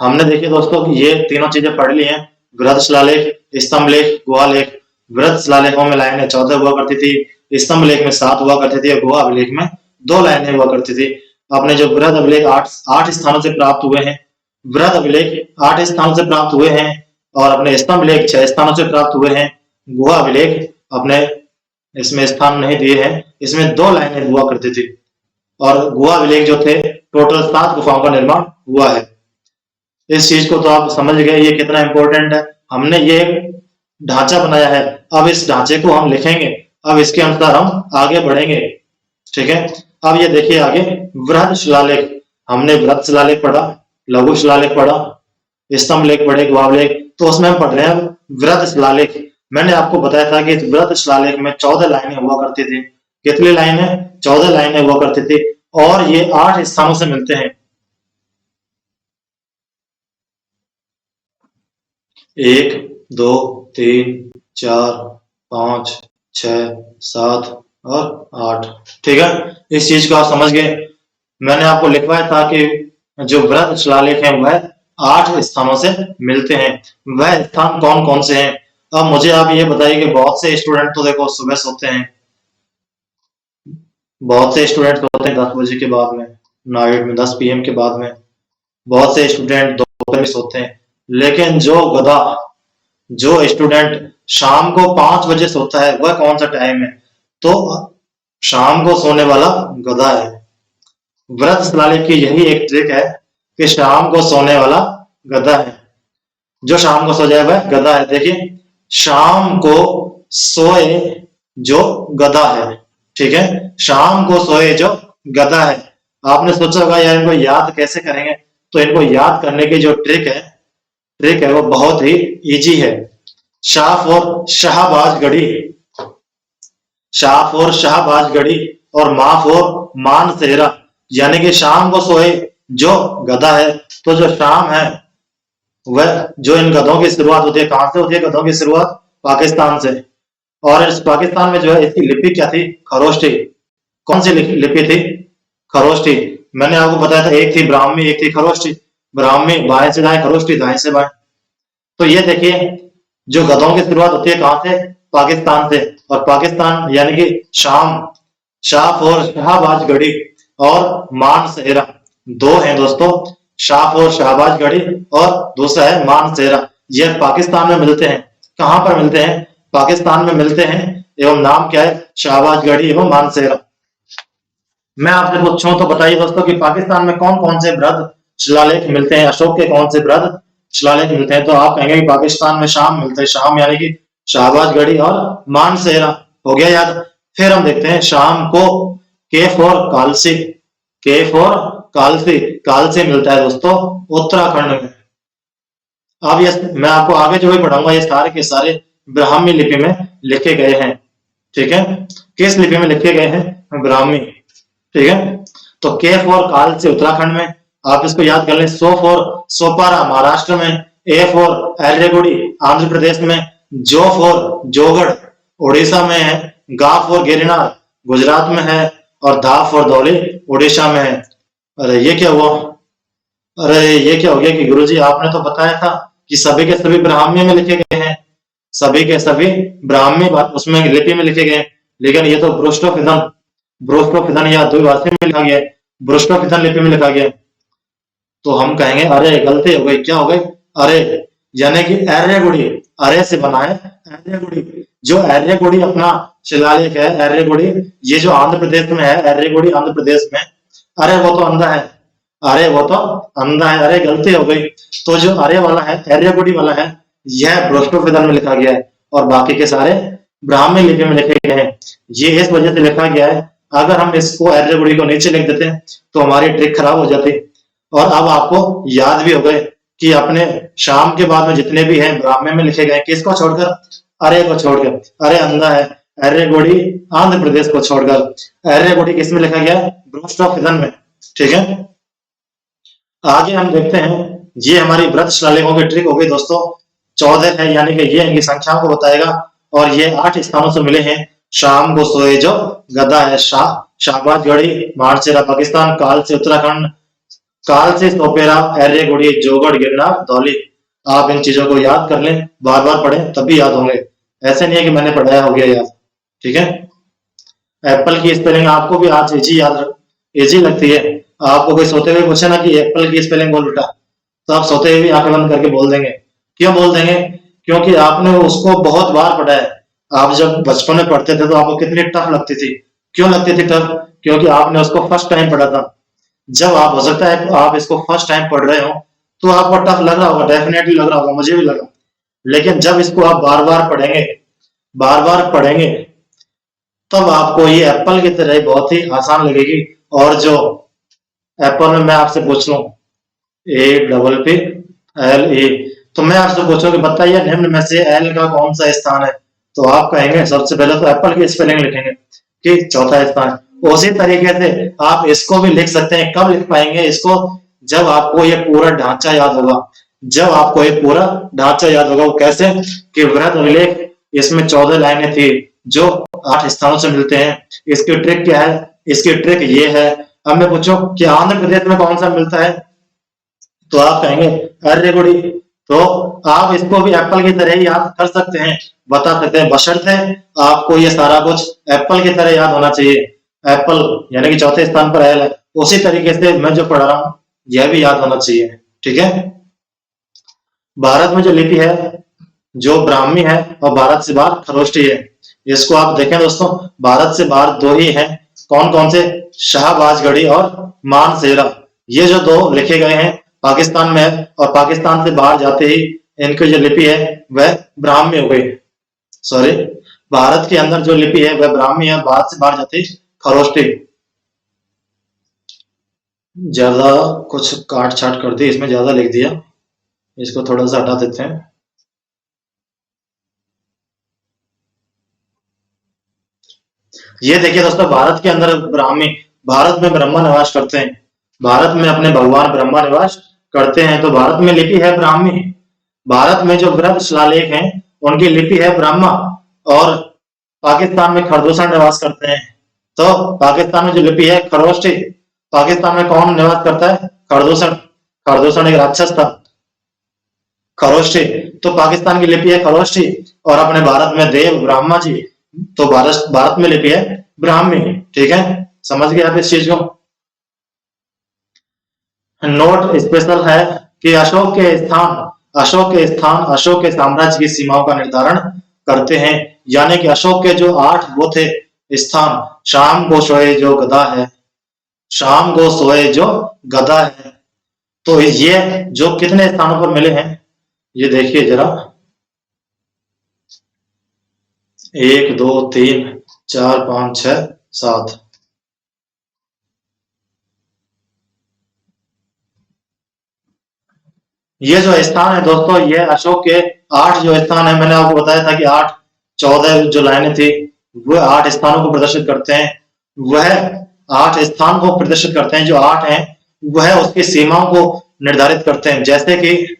हमने देखिए दोस्तों कि ये तीनों चीजें पढ़ ली हैं, वृहत शिलालेख, स्तंभ लेख, गुहा लेख। वृहत शिलालेखों में लाइनें 14 हुआ करती थी, स्तंभ लेख में 7 हुआ करती थी, और गुहा अभिलेख में 2 लाइनें हुआ करती थी। अपने जो वृहत अभिलेख 8 स्थानों से प्राप्त हुए हैं, वृहत अभिलेख 8 स्थानों से प्राप्त हुए हैं, और अपने स्तंभ लेख 6 स्थानों से प्राप्त हुए हैं। गुहा अभिलेख अपने इसमें स्थान नहीं दिए हैं, इसमें 2 लाइनें हुआ करती थी, और गुहा अभिलेख जो थे टोटल 7 गुफाओं का निर्माण हुआ है। इस चीज को तो आप समझ गए ये कितना इंपॉर्टेंट है। हमने ये ढांचा बनाया है, अब इस ढांचे को हम लिखेंगे, अब इसके अनुसार हम आगे बढ़ेंगे। ठीक है, अब ये देखिए आगे वृहत शिलालेख, हमने वृहत शिलालेख पढ़ा, लघु शिलालेख पढ़ा, स्तंभ लेख पढ़े, गुहा लेख, तो उसमें हम पढ़ रहे हैं वृहत शिलालेख। मैंने आपको बताया था कि वृहत शिलालेख में 14 लाइनें हुआ करती थी। कितनी लाइनें? 14 लाइनें हुआ करती थी, और ये 8 स्थानों से मिलते हैं। 1 2 3 4 5 6 7 और 8। ठीक है, इस चीज को आप समझ गए। मैंने आपको लिखवाया था कि जो वृहत शिलालेख है वह 8 स्थानों से मिलते हैं। वह स्थान कौन कौन से हैं? अब मुझे आप ये बताइए कि बहुत से स्टूडेंट तो देखो सुबह सोते हैं, बहुत से स्टूडेंट सोते हैं 10 बजे के बाद में, नाइट में 10 PM के बाद में, बहुत से स्टूडेंट दोपहर में सोते हैं। लेकिन जो गधा, जो स्टूडेंट शाम को 5 बजे सोता है, वह कौन सा टाइम है? तो शाम को सोने वाला गधा है। वृहत शिलालेख की यही एक ट्रिक है कि शाम को सोने वाला गधा है, जो शाम को सो जाए वह गधा है। देखिए, शाम को सोए जो गधा है। ठीक है, शाम को सोए जो गधा है। आपने सोचा होगा यार इनको याद कैसे करेंगे, तो इनको याद करने की जो ट्रिक है वो बहुत ही इजी है। शाह और शाहबाज गढ़ी, शाह और शाहबाज गढ़ी, और माफ और मान सेहरा, यानी कि शाम को सोए जो गधा है, तो जो शाम है वह, जो इन गधों की शुरुआत होती है, कहां से होती है गधों की शुरुआत? पाकिस्तान से। और इस पाकिस्तान में जो है इसकी लिपि क्या थी? खरोष्टी। कौन सी लिपि थी? खरोष्टी। मैंने आपको बताया था एक थी ब्राह्मी, एक थी खरोष्टी। ब्राह्मी बाएं से दाएं, खरोष्टी दाएं से बाएं। तो ये देखिए, जो गधों की शुरुआत होती है कहां से? पाकिस्तान से। और पाकिस्तान यानी कि शाम, शाह और शाहबाज गढ़ी और मान सेहरा, 2 हैं दोस्तों, शाह और शाहबाज गढ़ी, और दूसरा है मान सेहरा। यह पाकिस्तान में मिलते हैं। कहां पर मिलते हैं? पाकिस्तान में मिलते हैं, एवं नाम क्या है? शाहबाज गढ़ी एवं मान सेहरा। मैं आपसे पूछूं तो बताइए दोस्तों कि पाकिस्तान में कौन कौन से वृहत शिलालेख मिलते हैं? अशोक के कौन से वृहत शिलालेख मिलते हैं? तो आप कहेंगे कि पाकिस्तान में शाम मिलते हैं। शाम यानी कि शाहबाज गढ़ी और मान सेहरा, हो गया याद। फिर हम देखते हैं शाम को केफ और कालसी, केफ और कालसी, कालसी मिलता है दोस्तों उत्तराखंड में। अब ये मैं आपको आगे जो भी पढ़ाऊंगा ये सारे के सारे ब्राह्मी लिपि में लिखे गए हैं। ठीक है, किस लिपि में लिखे गए हैं? ब्राह्मी। ठीक है, तो केफ और कालसी उत्तराखंड में, आप इसको याद कर लें। सोफ और सोपारा महाराष्ट्र में, एफ और एर्रेगुडी आंध्र प्रदेश में, जोफ और जोगढ़ उड़ीसा में है, गाफ और गिरनार गुजरात में है, और धाफ और धौली उड़ीसा में है। अरे ये क्या हुआ? अरे ये क्या हो गया कि गुरुजी आपने तो बताया था कि सभी के सभी ब्राह्मी में लिखे गए हैं, सभी के सभी ब्राह्मी उसमें लिपि में लिखे गए, लेकिन ये तो ब्रोस्टोफिदन, ब्रोस्टोफिदन या द्विभाषी में लिखा गया है, ब्रोस्टोफिदन लिपि में लिखा गया है। तो हम कहेंगे अरे गलती हो गई। क्या हो गई? अरे यानी कि एर्रेगुडी, अरे से बना है एर्रेगुडी। जो एर्रेगुडी अपना शिलालेख है, एर्रेगुडी, ये जो आंध्र प्रदेश में है, एर्रेगुडी आंध्र प्रदेश में, अरे वो तो अंधा है, अरे वो तो अंधा है, अरे गलती हो गई। तो जो अरे वाला है, एर्रेगुडी वाला है, यह ब्रोस्टोफिदन में लिखा गया है, और बाकी के सारे ब्राह्मी लिपि में लिखे गए हैं। ये इस वजह से लिखा गया है। अगर हम इसको एर्रेगुडी को नीचे लिख देते तो हमारी ट्रिक खराब हो जाती। और अब आपको याद भी हो गए कि अपने शाम के बाद में जितने भी हैं ब्राह्मण में लिखे गए, किसको छोड़कर? अरे को छोड़कर। अरे अंधा है, अरे गोड़ी आंध्र प्रदेश को छोड़कर। अरे गोड़ी किस में लिखा गया? ब्रोस्ट ऑफ हिदन में। ठीक है, आगे हम देखते हैं। ये हमारी व्रत शिलालेखों की ट्रिक हो गई दोस्तों। 14 है, यानी कि ये इनकी संख्याओं को बताएगा, और ये 8 स्थानों से मिले हैं। शाम को सोए जो गदा है, शाहबाज गढ़ी, मानसेरा पाकिस्तान, काल से उत्तराखंड, काल से सोपेरा, एर्रे गुड़ी, जोगढ़, गिरनार, धौली। आप इन चीजों को याद कर लें, बार बार पढ़ें तभी याद होंगे। ऐसे नहीं है कि मैंने पढ़ाया हो गया याद। ठीक है, एप्पल की स्पेलिंग आपको भी आज इजी लगती है। आपको कोई सोते हुए पूछे ना कि एप्पल की स्पेलिंग बोल बेटा, तो आप सोते हुए भी आंखें बंद करके बोल देंगे। क्यों बोल देंगे? क्योंकि आपने उसको बहुत बार पढ़ा है। आप जब बचपन में पढ़ते थे तो आपको कितनी टफ लगती थी। क्यों लगती थी टफ? क्योंकि आपने उसको फर्स्ट टाइम पढ़ा था। जब आप, हो सकता है आप इसको फर्स्ट टाइम पढ़ रहे हो तो आपको टफ लग रहा होगा, डेफिनेटली लग रहा होगा, मुझे भी लगा। लेकिन जब इसको आप बार बार पढ़ेंगे, बार बार पढ़ेंगे, तब आपको ये एप्पल की तरह बहुत ही आसान लगेगी। और जो एप्पल में मैं आपसे पूछ लूं APPLE, तो मैं आपसे पूछूं कि बताइए निम्न में से एल का कौन सा स्थान है, तो आप कहेंगे सबसे पहले तो एप्पल की स्पेलिंग लिखेंगे कि चौथा स्थान। उसी तरीके से आप इसको भी लिख सकते हैं। कब लिख पाएंगे इसको? जब आपको ये पूरा ढांचा याद होगा। जब आपको ये पूरा ढांचा याद होगा। वो कैसे? कि वृहद अभिलेख, इसमें 14 लाइनें थी जो 8 स्थानों से मिलते हैं। इसकी ट्रिक क्या है? इसकी ट्रिक ये है, अब मैं पूछूं कि आंध्र प्रदेश में कौन सा मिलता है, तो आप कहेंगे अरे गुड़ी। तो आप इसको भी एप्पल की तरह ही याद कर सकते हैं, बता सकते हैं, बशर्ते आपको ये सारा कुछ एप्पल की तरह याद होना चाहिए। एप्पल यानी कि चौथे स्थान पर एल है, उसी तरीके से मैं जो पढ़ा रहा हूं यह भी याद होना चाहिए। ठीक है, भारत में जो लिपि है जो ब्राह्मी है और भारत से बाहर खरोष्टी है। इसको आप देखें दोस्तों, भारत से बाहर दो ही हैं। कौन कौन से? शाहबाजगढ़ी और मानसेरा। ये जो दो लिखे गए हैं पाकिस्तान में है, और पाकिस्तान से बाहर जाते ही इनकी जो लिपि है वह ब्राह्मी हो गई। सॉरी, भारत के अंदर जो लिपि है वह ब्राह्मी है, भारत से बाहर जाते ही खरोष्टी। ज्यादा कुछ काट छाट कर दी, इसमें ज्यादा लिख दिया, इसको थोड़ा सा हटा देते हैं। ये देखिए दोस्तों, भारत के अंदर ब्राह्मी, भारत में ब्रह्मा निवास करते हैं, भारत में अपने भगवान ब्रह्मा निवास करते हैं, तो भारत में लिपि है ब्राह्मी। भारत में जो वृहद शिलालेख हैं उनकी लिपि है ब्राह्मा। और पाकिस्तान में खरदूषण निवास करते हैं, तो पाकिस्तान में जो लिपि है खरोष्टी। पाकिस्तान में कौन निवास करता है? खरदूषण। खरदूषण एक राक्षस था, खरोष्टी। तो पाकिस्तान की लिपि है खरोष्टी, और अपने भारत में देव ब्रह्मा जी, तो भारत में लिपि है ब्राह्मी। ठीक है, समझ गए आप इस चीज को? नोट स्पेशल है कि अशोक के स्थान, अशोक के साम्राज्य की सीमाओं का निर्धारण करते हैं। यानी कि अशोक के जो 8 वो थे स्थान, शाम को सोए जो गदा है, शाम को सोए जो गदा है, तो ये जो कितने स्थानों पर मिले हैं ये देखिए जरा, 1 2 3 4 5 6 7। ये जो स्थान है दोस्तों, ये अशोक के 8 जो स्थान है, मैंने आपको बताया था कि 8 14 जो लाइनें थी वह 8 स्थानों को प्रदर्शित करते हैं। वह 8 स्थान को प्रदर्शित करते हैं, जो 8 हैं वह उसकी सीमाओं को निर्धारित करते हैं। जैसे कि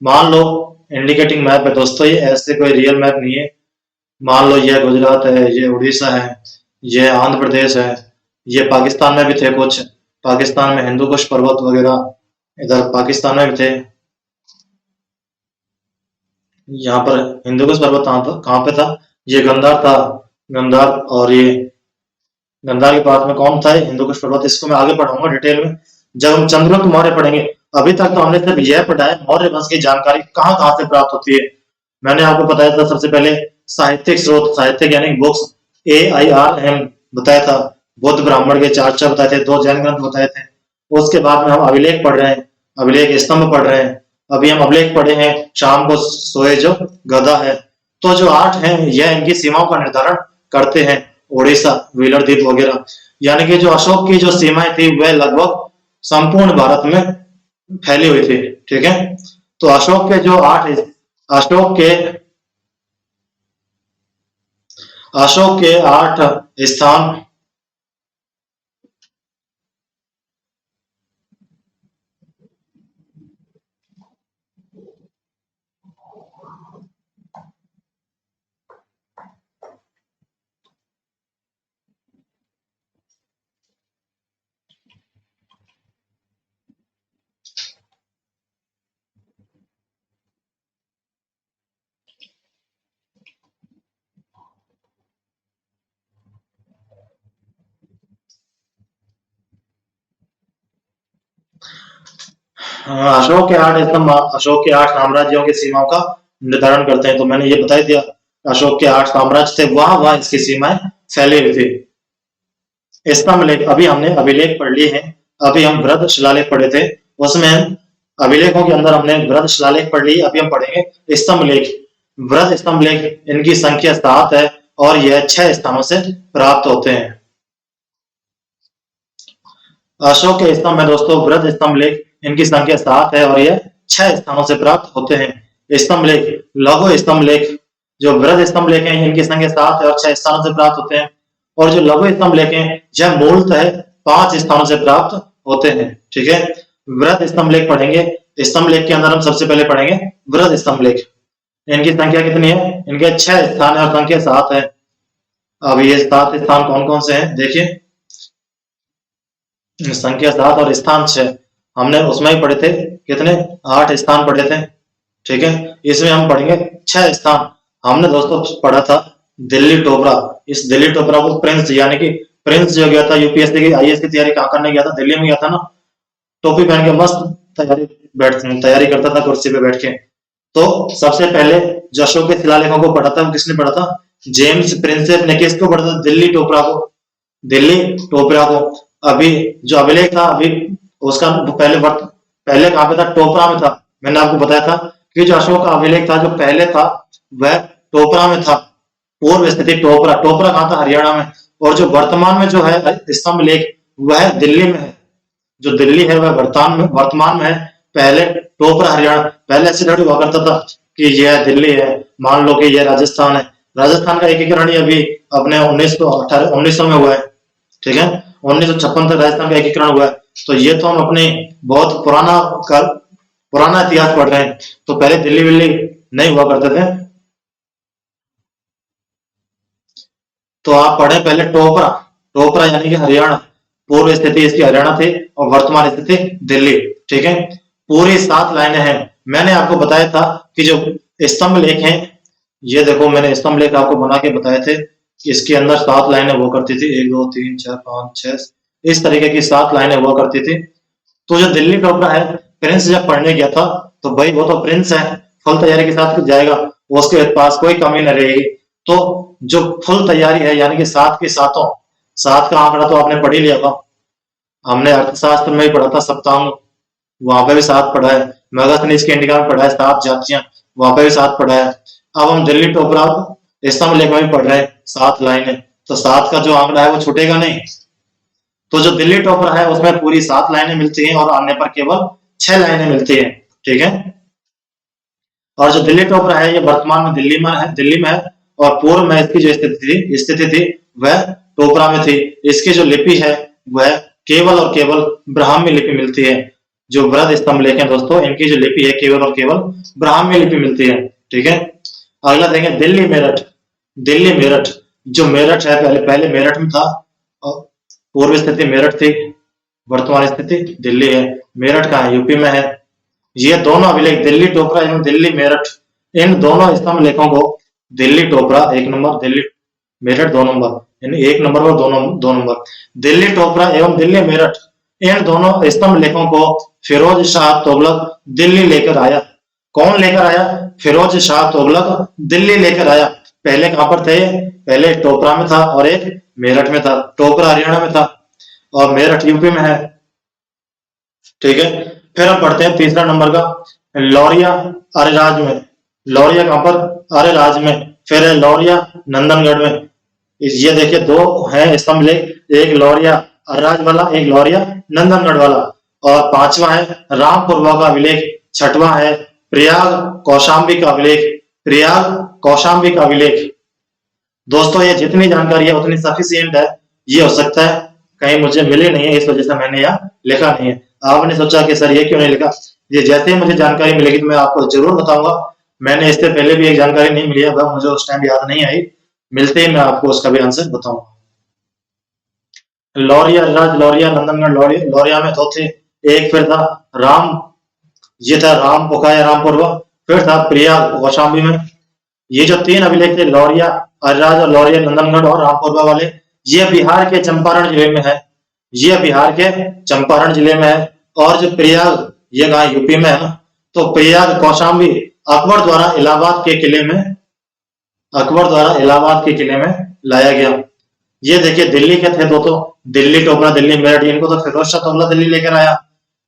मान लो इंडिकेटिंग मैप है दोस्तों, ये ऐसे कोई रियल मैप नहीं है। मान लो ये गुजरात है, ये उड़ीसा है, ये आंध्र प्रदेश है, ये पाकिस्तान में भी थे कुछ, पाकिस्तान में हिंदू कुश पर्वत वगैरह इधर पाकिस्तान में भी थे। यहाँ पर हिंदू कुश पर्वत कहाँ पे था? ये गंधार था, गंधार। और ये गंधार के पास में कौन था? हिंदू कुश पर्वत। इसको मैं आगे पढ़ाऊंगा डिटेल में जब हम चंद्रगुप्त मौर्य पढ़ेंगे। अभी तक तो हमने सिर्फ यह पढ़ा है मौर्य वंश की जानकारी कहाँ कहाँ से प्राप्त होती है। मैंने आपको बताया था सबसे पहले साहित्यिक स्रोत, साहित्यिक यानी बुक्स, AIRM बताया था, बुद्ध ब्राह्मण के 4 बताए थे, 2 जैन ग्रंथ बताए थे। उसके बाद में हम अभिलेख पढ़ रहे हैं, अभिलेख स्तंभ पढ़ रहे हैं। अभी हम अभिलेख पढ़े हैं शाम को सोए जो गधा है। तो जो 8 हैं यह इनकी सीमाओं का निर्धारण करते हैं, उड़ीसा, व्हीलर द्वीप वगैरह। यानी कि जो अशोक की जो सीमाएं थी वह लगभग संपूर्ण भारत में फैली हुई थी। ठीक है, तो अशोक के 8 स्थान। अशोक के 8 साम्राज्यों की सीमाओं का निर्धारण करते हैं। तो मैंने ये बता ही दिया, अशोक के 8 साम्राज्य थे, वहां इसकी सीमाएं फैली हुई थी। स्तंभलेख, अभी हमने अभिलेख पढ़ लिए हैं, अभी हम वृहद शिलालेख पढ़े थे, उसमें अभिलेखों के अंदर हमने वृहद शिलालेख पढ़ ली, अभी हम पढ़ेंगे स्तंभलेख। वृहद स्तंभलेख, इनकी संख्या 7 है और यह 6 स्थानों से प्राप्त होते हैं। अशोक के स्तंभ में दोस्तों वृहद स्तंभलेख, इनकी संख्या 7 है और यह 6 स्थानों से प्राप्त होते हैं। स्तंभलेख, लघु स्तंभलेख, जो वृहद स्तंभलेख हैं इनकी संख्या 7 है और 6 स्थानों से प्राप्त होते हैं, और जो लघु स्तंभलेख हैं यह मूलतः 5 स्थानों से प्राप्त होते हैं। ठीक है, वृहद स्तंभलेख पढ़ेंगे। स्तंभलेख के अंदर हम सबसे पहले पढ़ेंगे वृहद स्तंभलेख। इनकी संख्या कितनी है? इनके 6 स्थान है और संख्या 7 है। अब ये 7 स्थान कौन कौन से हैं देखिए, संख्या 7 और स्थान 6 हमने उसमें ही पढ़े थे, कितने? 8 स्थान पढ़े थे। ठीक है, इसमें हम पढ़ेंगे 6 स्थान। हमने दोस्तों पढ़ा था दिल्ली टोपरा। इस दिल्ली टोपरा को प्रिंस, यानी कि प्रिंस जो गया था यूपीएससी की आईएएस की तैयारी कहाँ करने गया था? दिल्ली में गया था ना, टोपी पहन के मस्त तैयारी करता था कुर्सी पे बैठ के। तो सबसे पहले जो अशोक के शिलालेखों को पढ़ा था वो किसने पढ़ा था? जेम्स प्रिंसेप ने। किसको पढ़ा था? दिल्ली टोपरा को, दिल्ली टोपरा को। अभी जो अभिलेख था, अभी उसका पहले कहाँ पे था? टोपरा में था। मैंने आपको बताया था कि जो अशोक का अभिलेख था जो पहले था वह टोपरा में था, पूर्व स्थिति टोपरा। टोपरा कहाँ था? हरियाणा में। और जो वर्तमान में जो है स्तंभ लेख वह दिल्ली में है। जो दिल्ली है वह वर्तमान में है, पहले टोपरा हरियाणा। पहले ऐसे थोड़ी हुआ करता था कि यह दिल्ली है, मान लो कि यह राजस्थान है। राजस्थान का एकीकरण ही अभी अपने 1900 में हुआ है। ठीक है, 1956 तक राजस्थान का एकीकरण हुआ है। तो ये तो हम अपने बहुत पुराना इतिहास पढ़ रहे हैं। तो पहले दिल्ली विल्ली नहीं हुआ करते थे। तो आप पढ़े पहले टोपरा। टोपरा यानी कि हरियाणा, पूर्व स्थिति इसकी हरियाणा थी और वर्तमान स्थिति दिल्ली। ठीक है, पूरी 7 लाइनें हैं। मैंने आपको बताया था कि जो स्तंभ लेख हैं, ये देखो मैंने स्तंभ लेख आपको बना के बताए थे, इसके अंदर 7 लाइनें हुआ करती थी, 1 2 3 4 5 6 इस तरीके की 7 लाइनें हुआ करती थी। तो जो दिल्ली टोपरा है, प्रिंस जब पढ़ने गया था तो भाई वो तो प्रिंस है, फुल तैयारी के साथ जाएगा, उसके पास कोई कमी न रहेगी। तो जो फुल तैयारी है यानी कि 7 के सातों, 7 का आंकड़ा तो आपने पढ़ ही लिया था, हमने अर्थशास्त्र में ही पढ़ा था, सप्तांग, वहां पे भी 7 पढ़ा है। मैगस्थनीज के इंडिका में पढ़ा है 7 जातियां, वहां पे भी 7 पढ़ा है। अब हम दिल्ली टोपरा स्तंभ लेख में भी पढ़ रहे हैं 7 लाइनें, तो 7 का जो आंकड़ा है वो छूटेगा नहीं। तो जो दिल्ली टोपरा है उसमें पूरी 7 लाइनें मिलती हैं और अन्य पर केवल 6 लाइनें मिलती हैं। ठीक है, और जो दिल्ली टोपरा है ये वर्तमान में दिल्ली में है और पूर्व में इसकी जो स्थिति थी वह टोपरा में थी। इसकी जो लिपि है वह केवल और केवल ब्राह्मी लिपि मिलती है। जो वृहद स्तंभ लेख है दोस्तों, इनकी जो लिपि है केवल और केवल ब्राह्मी लिपि मिलती है। ठीक है, अगला देखें दिल्ली मेरठ। दिल्ली मेरठ, जो मेरठ है पहले मेरठ में था, पूर्व स्थिति मेरठ थी, वर्तमान स्थिति दिल्ली है। मेरठ कहाँ है? यूपी में है। ये दोनों अभिलेख दिल्ली टोपरा एवं दिल्ली मेरठ, इन दोनों स्तंभ लेखों को दिल्ली टोपरा 1 नंबर, दिल्ली मेरठ 2 नंबर, यानी 1 नंबर और 2 नंबर। दिल्ली टोपरा एवं दिल्ली मेरठ, इन दोनों स्तंभ लेखों को फिरोज शाह तुगलक दिल्ली लेकर आया। कौन लेकर आया? फिरोज शाह तुगलक दिल्ली लेकर आया। पहले कहां पर थे? पहले टोपरा में था और एक मेरठ में था। टोपरा हरियाणा में था और मेरठ यूपी में है। ठीक है, फिर हम पढ़ते हैं तीसरा नंबर का, लौरिया अरेराज में। लौरिया कहां पर? अरेराज में। फिर है लौरिया नंदनगढ़ में। ये देखिए 2 है स्तंभ लेख, एक लौरिया अरेराज वाला, एक लौरिया नंदनगढ़ वाला। और 5वां है रामपुरवा का अभिलेख, 6वां है प्रयाग कौशाम्बी का अभिलेख, प्रयाग कौशाम्बी का अभिलेख। दोस्तों ये जितनी जानकारी है उतनी सफिशियंट है। ये हो सकता है कहीं मुझे मिली नहीं है, इस वजह से मैंने यहाँ लिखा नहीं है। आपने सोचा कि सर ये क्यों नहीं लिखा, ये जैसे ही मुझे जानकारी मिलेगी तो मैं आपको जरूर बताऊंगा। मैंने इससे पहले भी एक जानकारी नहीं मिली है, वह मुझे उस टाइम याद नहीं आई, मिलते ही मैं आपको उसका भी आंसर बताऊंगा। लौरिया राज, लौरिया नंदनगढ़, लौरिया में दो थे। एक फिर था राम, ये था राम पोखा या रामपुरवा, फिर था प्रयाग कौशाम्बी में। ये जो तीन अभिलेख थे, लौरिया अरराज और लौरिया नंदनगढ़ और रामपुरवा वाले, ये बिहार के चंपारण जिले में है। ये बिहार के चंपारण जिले में है। और जो प्रयाग, ये कहा यूपी में है ना, तो प्रयाग कौशाम्बी अकबर द्वारा इलाहाबाद के किले में, अकबर द्वारा इलाहाबाद के किले में लाया गया। ये देखिए दिल्ली के थे दो, तो दिल्ली टोपरा, दिल्ली मेरठ, इनको तो फिरोज शाह तोगला दिल्ली लेकर आया।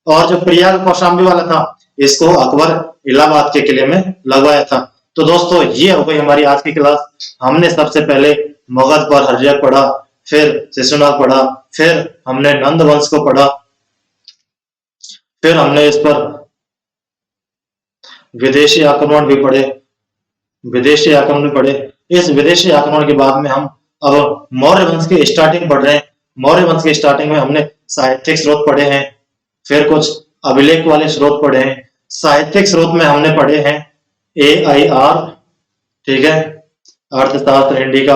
और जो प्रयाग कौशाम्बी वाला था, इसको अकबर इलाहाबाद के किले में लगवाया था। तो दोस्तों ये हो गई हमारी आज की क्लास। हमने सबसे पहले मगध पर हर्यक पढ़ा, फिर शिशुनाग पढ़ा, फिर हमने नंद वंश को पढ़ा, फिर हमने इस पर विदेशी आक्रमण भी पढ़े, विदेशी आक्रमण भी पढ़े। इस विदेशी आक्रमण के बाद में हम अब मौर्य वंश की स्टार्टिंग पढ़ रहे हैं। मौर्य वंश की स्टार्टिंग में हमने साहित्यिक स्रोत पढ़े हैं, फिर कुछ अभिलेख वाले स्रोत पढ़े हैं। साहित्यिक स्रोत में हमने पढ़े हैं AIR, ठीक है, अर्थशास्त्र indica,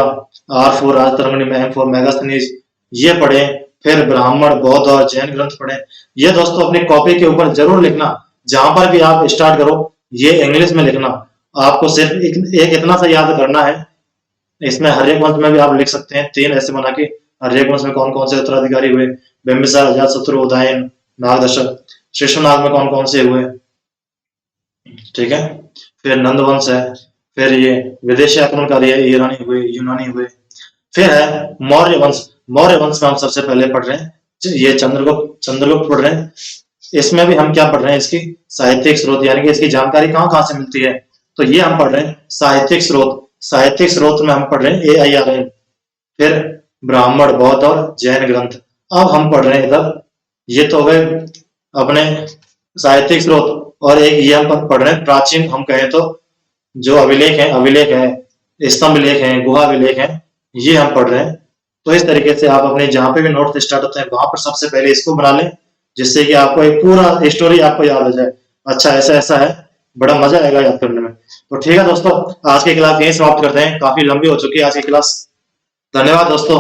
R for Rajatarangini, M for Megasthenes, ये पढ़े। फिर ब्राह्मण, बौद्ध और जैन ग्रंथ पढ़े। ये दोस्तों अपनी कॉपी के ऊपर जरूर लिखना, जहां पर भी आप स्टार्ट करो ये इंग्लिश में लिखना। आपको सिर्फ एक इतना सा याद करना है, इसमें हर एक वंश में भी आप लिख सकते हैं, तीन ऐसे बना के हर एक वंश में कौन कौन से उत्तराधिकारी हुए, बिंबिसार, अजातशत्रु, उदयन, नागदशक, शिशुनाग में कौन कौन से हुए, ठीक है। फिर नंद वंश है, फिर ये विदेशी आक्रमणकारी है, ईरानी हुए, यूनानी हुए। फिर है मौर्य वंश। मौर्य वंश में हम सबसे पहले पढ़ रहे हैं ये चंद्रगुप्त पढ़ रहे हैं। इसमें भी हम क्या पढ़ रहे हैं, इसकी साहित्यिक स्रोत, यानी कि इसकी जानकारी कहाँ कहाँ से मिलती है, तो ये हम पढ़ रहे हैं साहित्यिक स्रोत। साहित्यिक स्रोत में हम पढ़ रहे हैं AIR, फिर ब्राह्मण, बौद्ध और जैन ग्रंथ। अब हम पढ़ रहे हैं इधर, ये तो हो गए अपने साहित्यिक स्रोत, और एक ये हम पढ़ रहे हैं प्राचीन, हम कहें तो जो अभिलेख है, स्तंभ लेख है, गुहा अभिलेख है, ये हम पढ़ रहे हैं। तो इस तरीके से आप अपने जहां पे भी नोट स्टार्ट होते हैं वहां पर सबसे पहले इसको बना लें, जिससे कि आपको एक पूरा स्टोरी आपको याद हो जाए। अच्छा ऐसा ऐसा है, बड़ा मजा आएगा याद करने में। तो ठीक है दोस्तों, आज की क्लास यहीं समाप्त करते हैं, काफी लंबी हो चुकी है आज की क्लास। धन्यवाद दोस्तों।